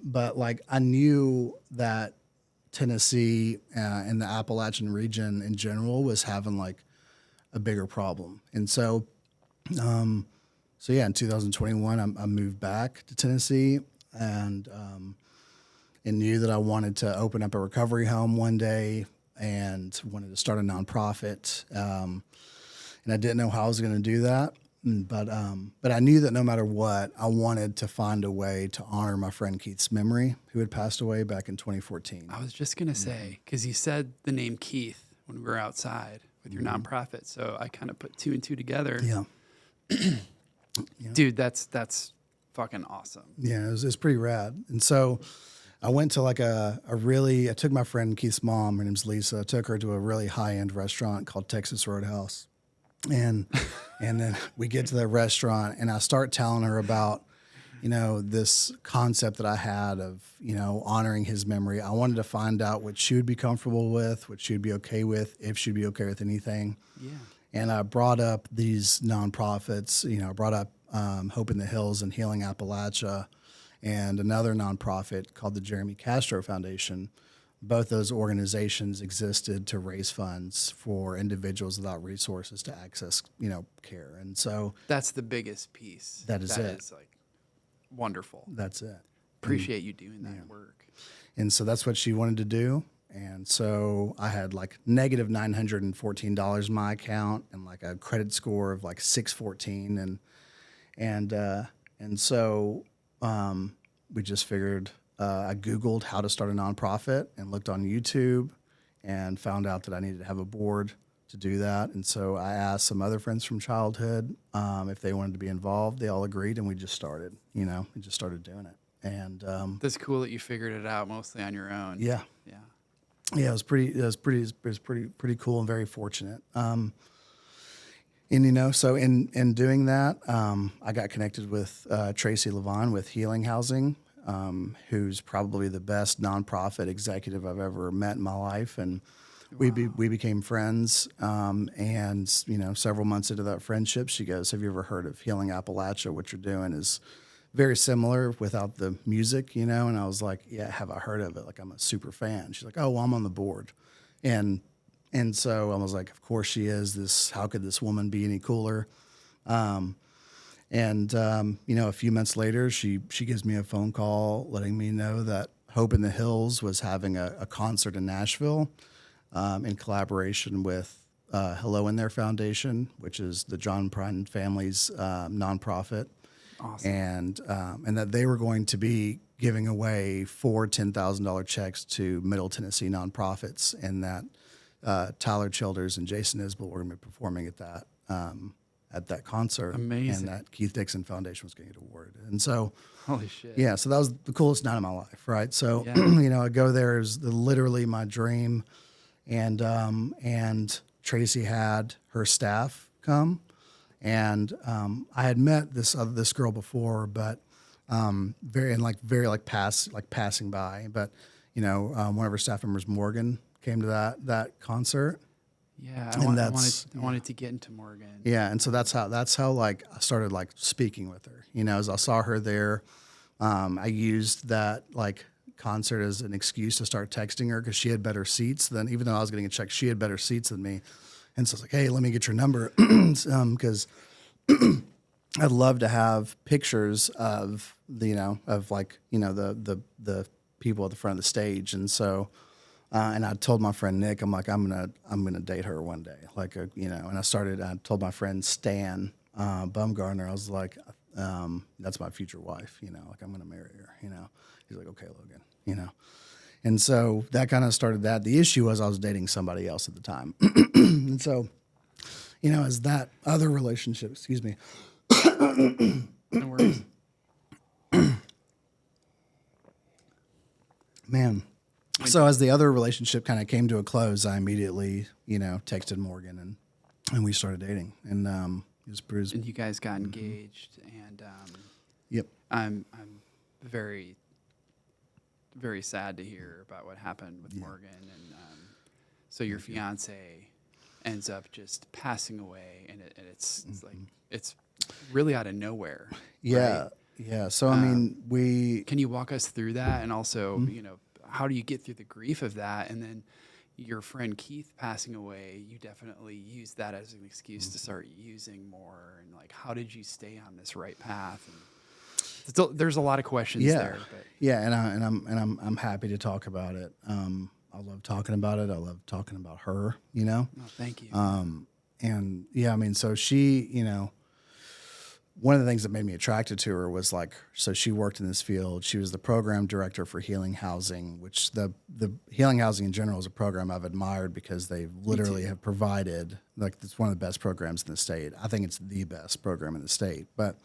But like, I knew that Tennessee and the Appalachian region in general was having like a bigger problem. And so, in 2021, I moved back to Tennessee and knew that I wanted to open up a recovery home one day and wanted to start a nonprofit. And I didn't know how I was going to do that. But I knew that no matter what, I wanted to find a way to honor my friend Keith's memory, who had passed away back in 2014. I was just going to say, because you said the name Keith when we were outside with your nonprofit. So I kind of put 2 and 2 together. Yeah. Dude, that's fucking awesome. Yeah, it was pretty rad. And so I went to like I took my friend Keith's mom, her name's Lisa, I took her to a really high-end restaurant called Texas Roadhouse. And then we get to the restaurant and I start telling her about, this concept that I had of, honoring his memory. I wanted to find out what she would be comfortable with, what she would be okay with, if she'd be okay with anything. Yeah. And I brought up these nonprofits, I brought up Hope in the Hills and Healing Appalachia and another nonprofit called the Jeremy Castro Foundation. Both those organizations existed to raise funds for individuals without resources to access, care. And so that's the biggest piece. That is like wonderful. That's it. Appreciate you doing that work. And so that's what she wanted to do. And so I had like negative $914 in my account and like a credit score of like 614. And so we just figured, I Googled how to start a nonprofit and looked on YouTube and found out that I needed to have a board to do that. And so I asked some other friends from childhood if they wanted to be involved. They all agreed, and we just started, we just started doing it. And that's cool that you figured it out mostly on your own. Yeah. Yeah. Yeah, it was pretty cool and very fortunate. And so in doing that, I got connected with Tracy Levon with Healing Housing, who's probably the best nonprofit executive I've ever met in my life, and we became friends. And several months into that friendship, she goes, "Have you ever heard of Healing Appalachia? What you're doing is very similar without the music, And I was like, "Yeah, have I heard of it? Like, I'm a super fan." She's like, "Oh, well, I'm on the board," and so I was like, "Of course she is. How could this woman be any cooler?" A few months later, she gives me a phone call letting me know that Hope in the Hills was having a concert in Nashville in collaboration with Hello in There Foundation, which is the John Prine family's nonprofit. Awesome. And that they were going to be giving away 4 $10,000 checks to Middle Tennessee nonprofits, and that Tyler Childers and Jason Isbell were going to be performing at that concert. Amazing. And that Keith Dixon Foundation was going to get awarded. And so, holy shit. Yeah, so that was the coolest night of my life, right? So, Yeah. I go there, it was literally my dream. And Tracy had her staff come. And I had met this girl before, but very passing by. But one of her staff members, Morgan, came to that concert. Yeah, I wanted to get into Morgan. Yeah, and so that's how like I started like speaking with her. As I saw her there, I used that like concert as an excuse to start texting her because she had better seats than, even though I was getting a check, she had better seats than me. And so I was like, "Hey, let me get your number," because I'd love to have pictures of the people at the front of the stage. And so, and I told my friend Nick, I'm like, I'm gonna date her one day, And I told my friend Stan Bumgarner, I was like, that's my future wife, I'm gonna marry her, He's like, "Okay, Logan," And so that kind of started that. The issue was I was dating somebody else at the time. And so, as that other relationship, excuse me. No worries. Man. So as the other relationship kind of came to a close, I immediately, texted Morgan and we started dating. And it was pretty. And you guys got engaged, and Yep. I'm very, very sad to hear about what happened with Morgan, and so your fiance ends up just passing away, and it's like it's really out of nowhere. Yeah, right? yeah. So I mean, can you walk us through that, and also how do you get through the grief of that, and then your friend Keith passing away, you definitely used that as an excuse to start using more, and like how did you stay on this right path? And still, there's a lot of questions there. But. Yeah, and I'm happy to talk about it. I love talking about it. I love talking about her. Oh, thank you. And yeah, I mean, so she, one of the things that made me attracted to her was like, so she worked in this field. She was the program director for Healing Housing, which the Healing Housing in general is a program I've admired because they literally have provided, like, it's one of the best programs in the state. I think it's the best program in the state. But,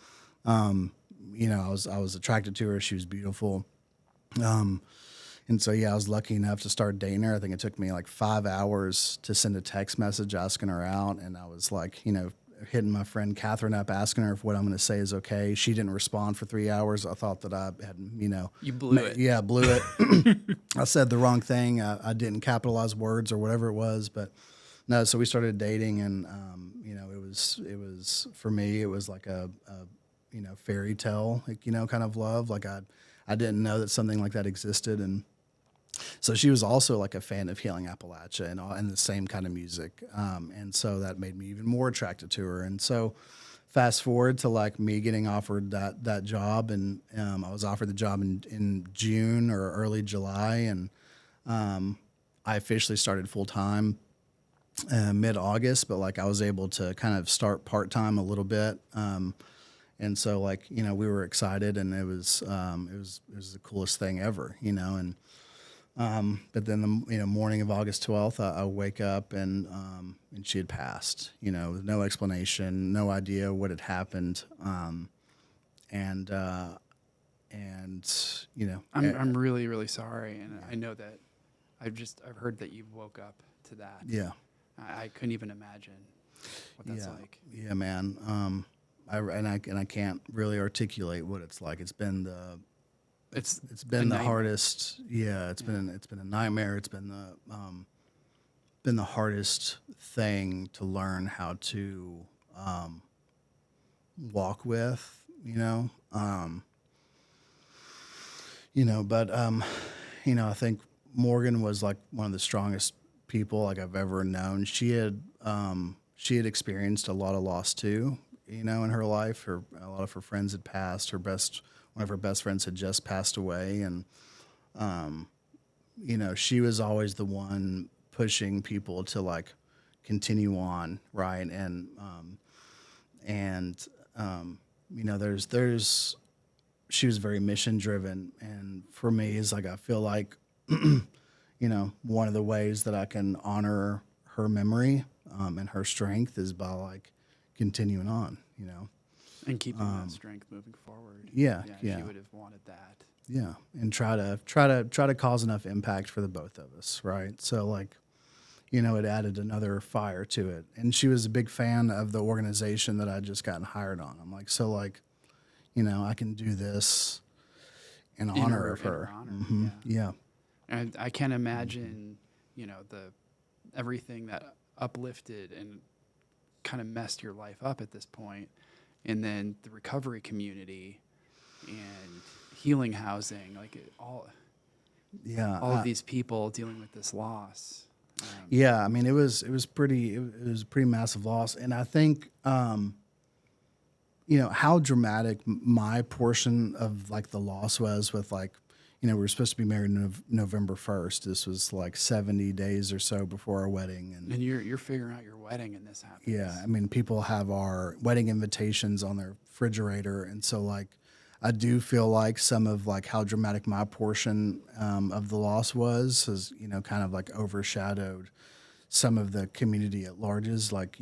you know, I was attracted to her. She was beautiful. And so, yeah, I was lucky enough to start dating her. I think it took me like 5 hours to send a text message asking her out. And I was like, you know, hitting my friend Catherine up, asking her if what I'm going to say is okay. She didn't respond for 3 hours. I thought that I had, you know. You blew it. Yeah, blew it. I said the wrong thing. I didn't capitalize words or whatever it was. But no, so we started dating. And, you know, it was for me, it was like a you know, fairy tale, like, you know, kind of love. Like I didn't know that something like that existed. And so she was also like a fan of Healing Appalachia and the same kind of music. And so that made me even more attracted to her. And so fast forward to like me getting offered that job. And I was offered the job in June or early July. And I officially started full time mid-August, but like I was able to kind of start part-time a little bit. And so like, you know, we were excited and it was the coolest thing ever, you know, and but then the, you know, morning of August 12th, I wake up and she had passed, you know, with no explanation, no idea what had happened. And you know, I'm really, really sorry. And I know that I've heard that you woke up to that. Yeah. I couldn't even imagine what that's like. Yeah, man. I can't really articulate what it's like. It's been the hardest. Yeah, it's been a nightmare. It's been the hardest thing to learn how to walk with, you know. But I think Morgan was like one of the strongest people like I've ever known. She had experienced a lot of loss too, you know, in her life. A lot of her friends had passed. One of her best friends had just passed away, and she was always the one pushing people to like continue on, right? And she was very mission driven, and for me, is like I feel like one of the ways that I can honor her memory and her strength is by like continuing on, you know. And keeping that strength moving forward. Yeah. She would have wanted that. Yeah, and try to cause enough impact for the both of us, right? So like, it added another fire to it. And she was a big fan of the organization that I'd just gotten hired on. I'm like, so like, I can do this in honor of her. Mm-hmm. Yeah. And I can't imagine, everything that uplifted and kind of messed your life up at this point. And then the recovery community and healing housing, like all of these people dealing with this loss. I mean, it was a pretty massive loss. And I think, how dramatic my portion of like the loss was with like, we were supposed to be married November 1st. This was like 70 days or so before our wedding. And you're figuring out your wedding and this happens. Yeah. I mean, people have our wedding invitations on their refrigerator. And so like, I do feel like some of like how dramatic my portion of the loss has, kind of like overshadowed some of the community at larges. Like,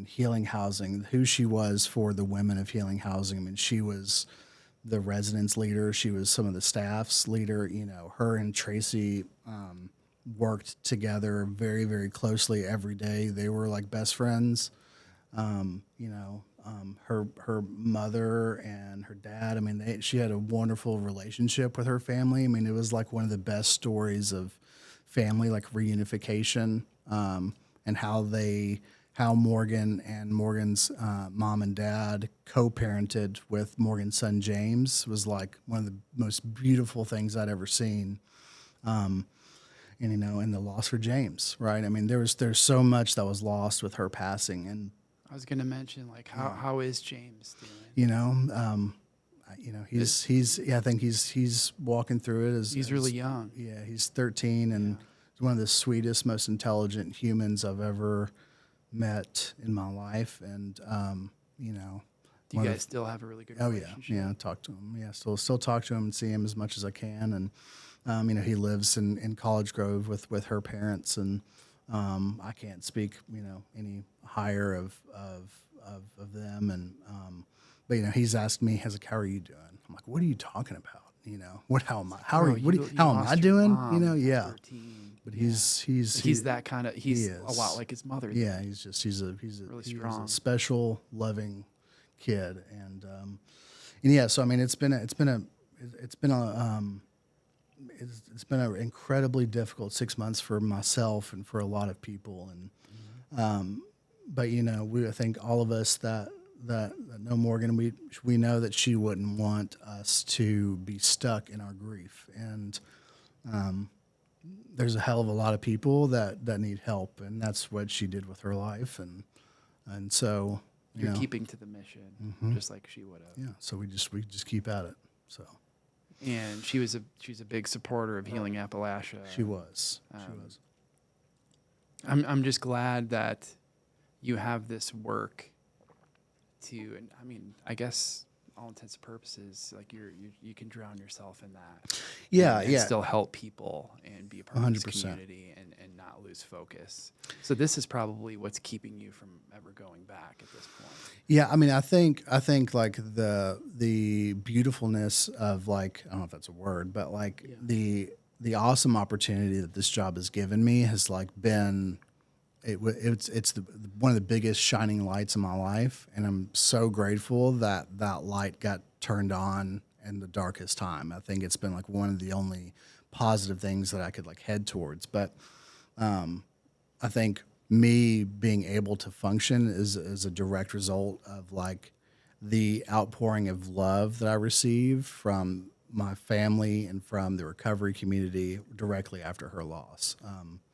Healing Housing, who she was for the women of Healing Housing. I mean, she was the residence leader. She was some of the staff's leader. Her and Tracy worked together very, very closely every day. They were like best friends. Her mother and her dad, I mean, she had a wonderful relationship with her family. I mean, it was like one of the best stories of family, like reunification, and how Morgan and Morgan's mom and dad co-parented with Morgan's son James was like one of the most beautiful things I'd ever seen. And the loss for James, right? I mean, there's so much that was lost with her passing. And I was going to mention, like, how is James doing? I think he's walking through it. He's really young. Yeah, he's 13, and he's one of the sweetest, most intelligent humans I've ever met in my life. And, Do you guys still have a really good relationship? Yeah, I talk to him. Yeah, still talk to him and see him as much as I can. And he lives in College Grove with her parents, and I can't speak any higher of them. And but he's asked me, how are you doing? I'm like, what are you talking about? How am I doing? Yeah. But he's that kind of. He's a lot like his mother. Yeah, he's really strong, special, loving kid, and yeah. So I mean, it's been an incredibly difficult 6 months for myself and for a lot of people, and but I think all of us that know Morgan, we know that she wouldn't want us to be stuck in our grief, and there's a hell of a lot of people that need help, and that's what she did with her life, and so you're keeping to the mission, just like she would have. Yeah, so we just keep at it. So, and she's a big supporter of Healing Appalachia. She was. I'm just glad that you have this work and I mean, I guess all intents and purposes, like you can drown yourself in that. And still help people and be a part 100%. Of this community and not lose focus. So this is probably what's keeping you from ever going back at this point. Yeah, I mean, I think like the beautifulness of, like, I don't know if that's a word, but like the awesome opportunity that this job has given me has like been. It's one of the biggest shining lights in my life, and I'm so grateful that light got turned on in the darkest time. I think it's been like one of the only positive things that I could like head towards. But I think me being able to function is a direct result of like the outpouring of love that I received from my family and from the recovery community directly after her loss.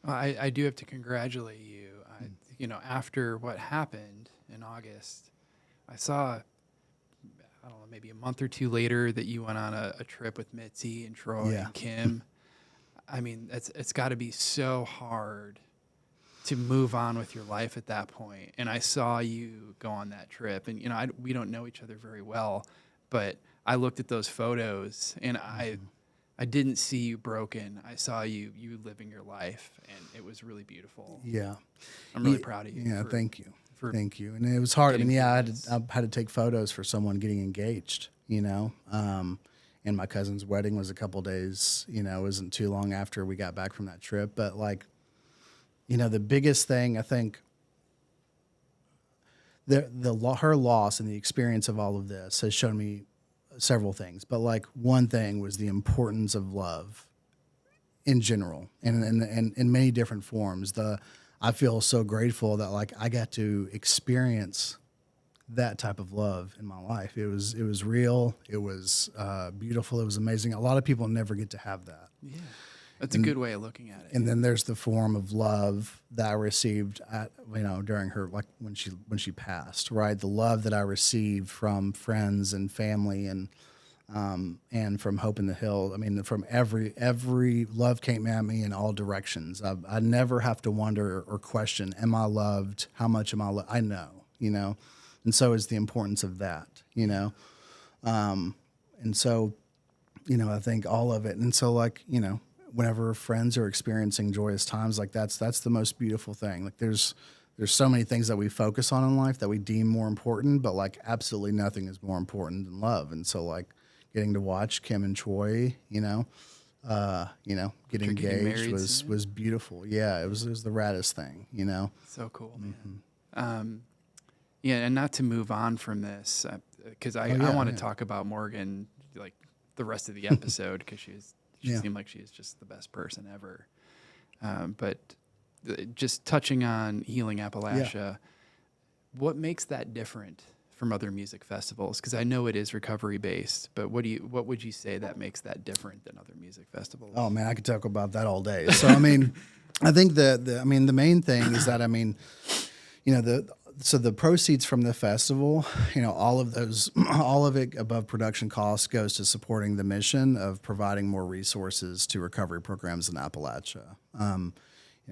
I do have to congratulate you. After what happened in August, I saw, I don't know, maybe a month or two later that you went on a trip with Mitzi and Troy and Kim. I mean, it's got to be so hard to move on with your life at that point. And I saw you go on that trip, and we don't know each other very well, but I looked at those photos, and I didn't see you broken. I saw you living your life, and it was really beautiful. Yeah. I'm really proud of you. Yeah, thank you. Thank you. And it was hard. I mean, I had to take photos for someone getting engaged, and my cousin's wedding was a couple days, it wasn't too long after we got back from that trip. But like, the biggest thing, I think, her loss and the experience of all of this has shown me several things, but like one thing was the importance of love in general and in many different forms. I feel so grateful that like I got to experience that type of love in my life. It was real. It was beautiful. It was amazing. A lot of people never get to have that. Yeah. That's a good way of looking at it. And then there's the form of love that I received during her, like when she passed, right? The love that I received from friends and family and from Hope in the Hill. I mean, from every love came at me in all directions. I never have to wonder or question, am I loved? How much am I loved? I know, and so is the importance of that, and so, I think all of it. And so like, whenever friends are experiencing joyous times like that's the most beautiful thing. Like there's so many things that we focus on in life that we deem more important, but like absolutely nothing is more important than love. And so like getting to watch Kim and Troy, get engaged was beautiful. Yeah, it was the raddest thing, So cool, man. And not to move on from this, because I want to talk about Morgan like the rest of the episode, because she seemed like she is just the best person ever. But just touching on Healing Appalachia, what makes that different from other music festivals? Because I know it is recovery based, but what would you say that makes that different than other music festivals? Oh man, I could talk about that all day. So I mean, I think the main thing is that so the proceeds from the festival, all of it above production costs goes to supporting the mission of providing more resources to recovery programs in Appalachia.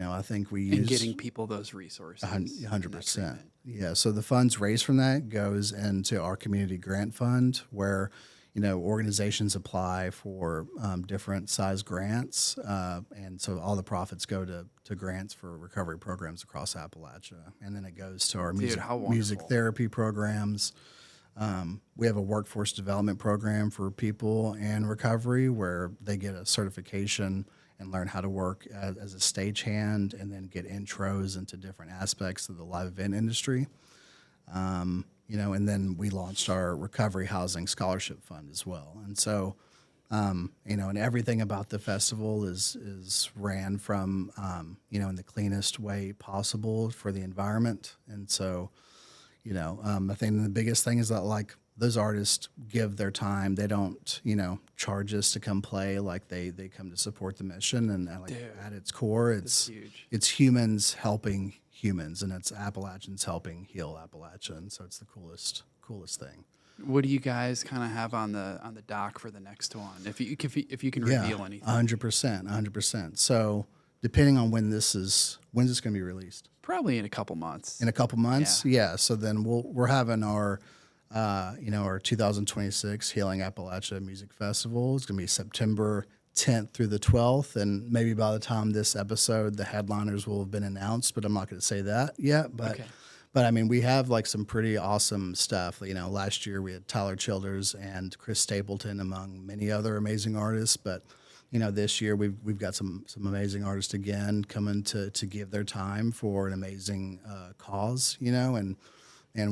I think we and use getting people those resources. 100%. Yeah. So the funds raised from that goes into our community grant fund where, organizations apply for different size grants. And so all the profits go to grants for recovery programs across Appalachia. And then it goes to our music therapy programs. We have a workforce development program for people in recovery where they get a certification and learn how to work as a stagehand and then get intros into different aspects of the live event industry. And then we launched our recovery housing scholarship fund as well. And so, and everything about the festival is ran from, in the cleanest way possible for the environment. And so, I think the biggest thing is that like those artists give their time. They don't, charge us to come play. Like they come to support the mission. And like at its core, it's humans helping humans, and it's Appalachians helping heal Appalachia. And so it's the coolest thing. What do you guys kind of have on the dock for the next one? If you can reveal anything. 100%. So depending on when's this going to be released? Probably in a couple months. In a couple months, yeah. So then we're having our 2026 Healing Appalachia Music Festival. It's going to be September 10th through the 12th, and maybe by the time this episode, the headliners will have been announced. But I'm not going to say that yet. But I mean, we have like some pretty awesome stuff. Last year we had Tyler Childers and Chris Stapleton among many other amazing artists. But this year we've got some amazing artists again coming to give their time for an amazing cause. And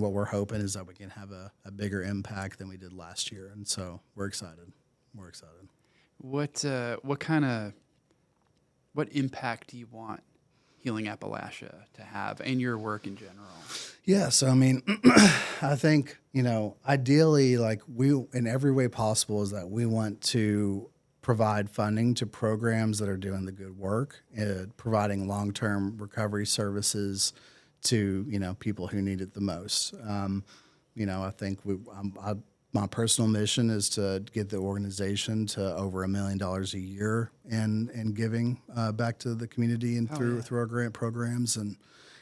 what we're hoping is that we can have a bigger impact than we did last year. And so we're excited. What impact do you want Healing Appalachia to have and your work in general? Yeah. So, I mean, I think, ideally, like in every way possible is that we want to provide funding to programs that are doing the good work, providing long-term recovery services to, people who need it the most. I think my personal mission is to get the organization to over $1 million a year in giving back to the community and through our grant programs and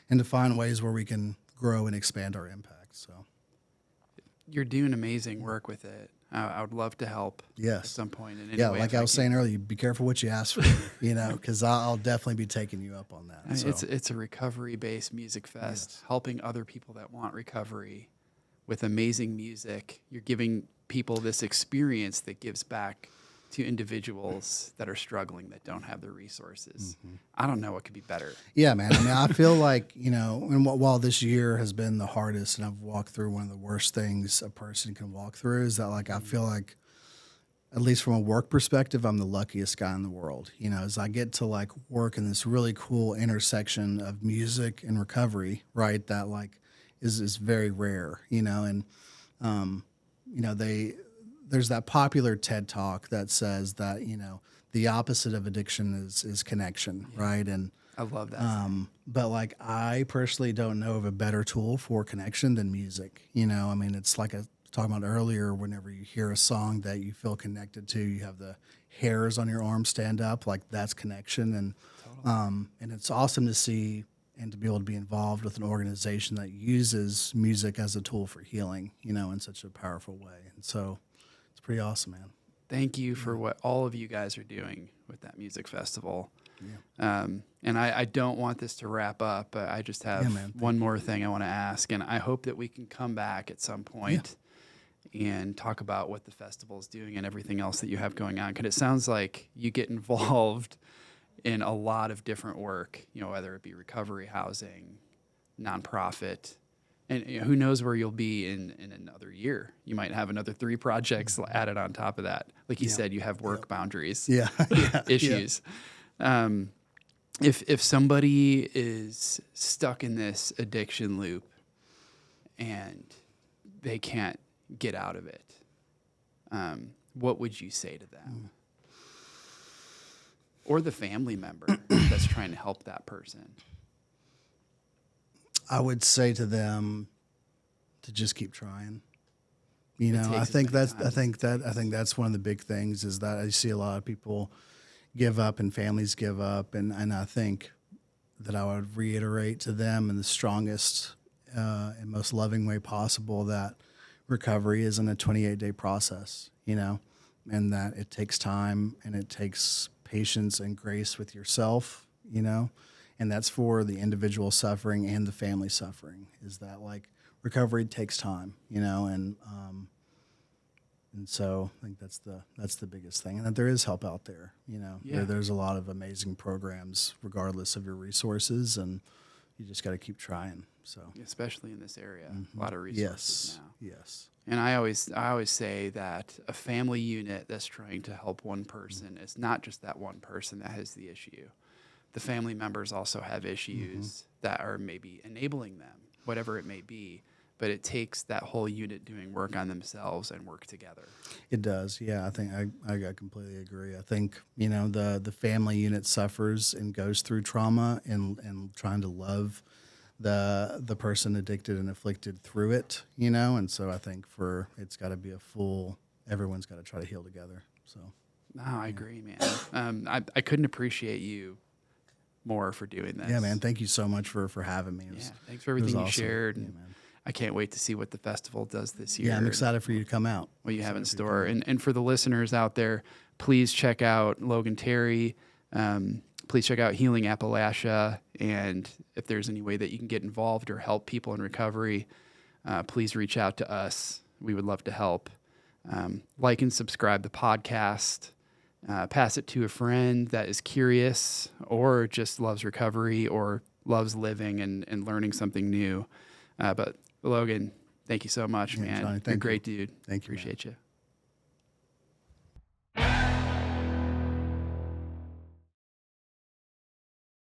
to find ways where we can grow and expand our impact. So you're doing amazing work with it. I would love to help at some point. In any way like I was saying earlier, be careful what you ask for, because I'll definitely be taking you up on that. So. It's a recovery-based music fest, helping other people that want recovery with amazing music. You're giving people this experience that gives back to individuals that are struggling, that don't have the resources. Mm-hmm. I don't know what could be better. Yeah, man. I mean, I feel like, and while this year has been the hardest and I've walked through one of the worst things a person can walk through, is that like, I feel like, at least from a work perspective, I'm the luckiest guy in the world. As I get to like work in this really cool intersection of music and recovery, right? That like is very rare, and, there's that popular TED Talk that says that, the opposite of addiction is connection, right? And I love that. But like, I personally don't know of a better tool for connection than music. I mean, it's like I was talking about earlier, whenever you hear a song that you feel connected to, you have the hairs on your arm stand up, like that's connection. And, and it's awesome to see and to be able to be involved with an organization that uses music as a tool for healing, in such a powerful way. And so, pretty awesome, man. Thank you for what all of you guys are doing with that music festival. Yeah. And I don't want this to wrap up, but I just have one more thing I want to ask, and I hope that we can come back at some point and talk about what the festival is doing and everything else that you have going on, because it sounds like you get involved in a lot of different work, whether it be recovery housing, nonprofit. And who knows where you'll be in another year. You might have another 3 projects added on top of that. Like you said, you have work boundaries, issues. Yeah. If somebody is stuck in this addiction loop and they can't get out of it, what would you say to them? Or the family member that's trying to help that person? I would say to them to just keep trying. I think that's one of the big things is that I see a lot of people give up and families give up, and I think that I would reiterate to them in the strongest and most loving way possible, that recovery isn't a 28-day process, and that it takes time and it takes patience and grace with yourself, and that's for the individual suffering and the family suffering, is that like recovery takes time, and so I think that's the biggest thing, and that there is help out there. There's a lot of amazing programs regardless of your resources, and you just got to keep trying. So especially in this area, a lot of resources now. Yes. And I always say that a family unit that's trying to help one person is not just that one person that has the issue. The family members also have issues that are maybe enabling them, whatever it may be. But it takes that whole unit doing work on themselves and work together. It does. Yeah, I think I completely agree. I think, the family unit suffers and goes through trauma and trying to love the person addicted and afflicted through it, and so I think it's got to be everyone's got to try to heal together. So. No, I agree, man. I couldn't appreciate you more for doing this. Yeah, man. Thank you so much for having me. Thanks for everything you awesome. shared. Yeah, man. I can't wait to see what the festival does this year. Yeah, I'm excited for you to come out. What you have in store. And for the listeners out there, please check out Logan Terry. Please check out Healing Appalachia. And if there's any way that you can get involved or help people in recovery, please reach out to us. We would love to help. Like and subscribe the podcast. Pass it to a friend that is curious or just loves recovery or loves living and learning something new. But Logan, thank you so much, man. Johnny, You're a great dude. Thank you. Appreciate you.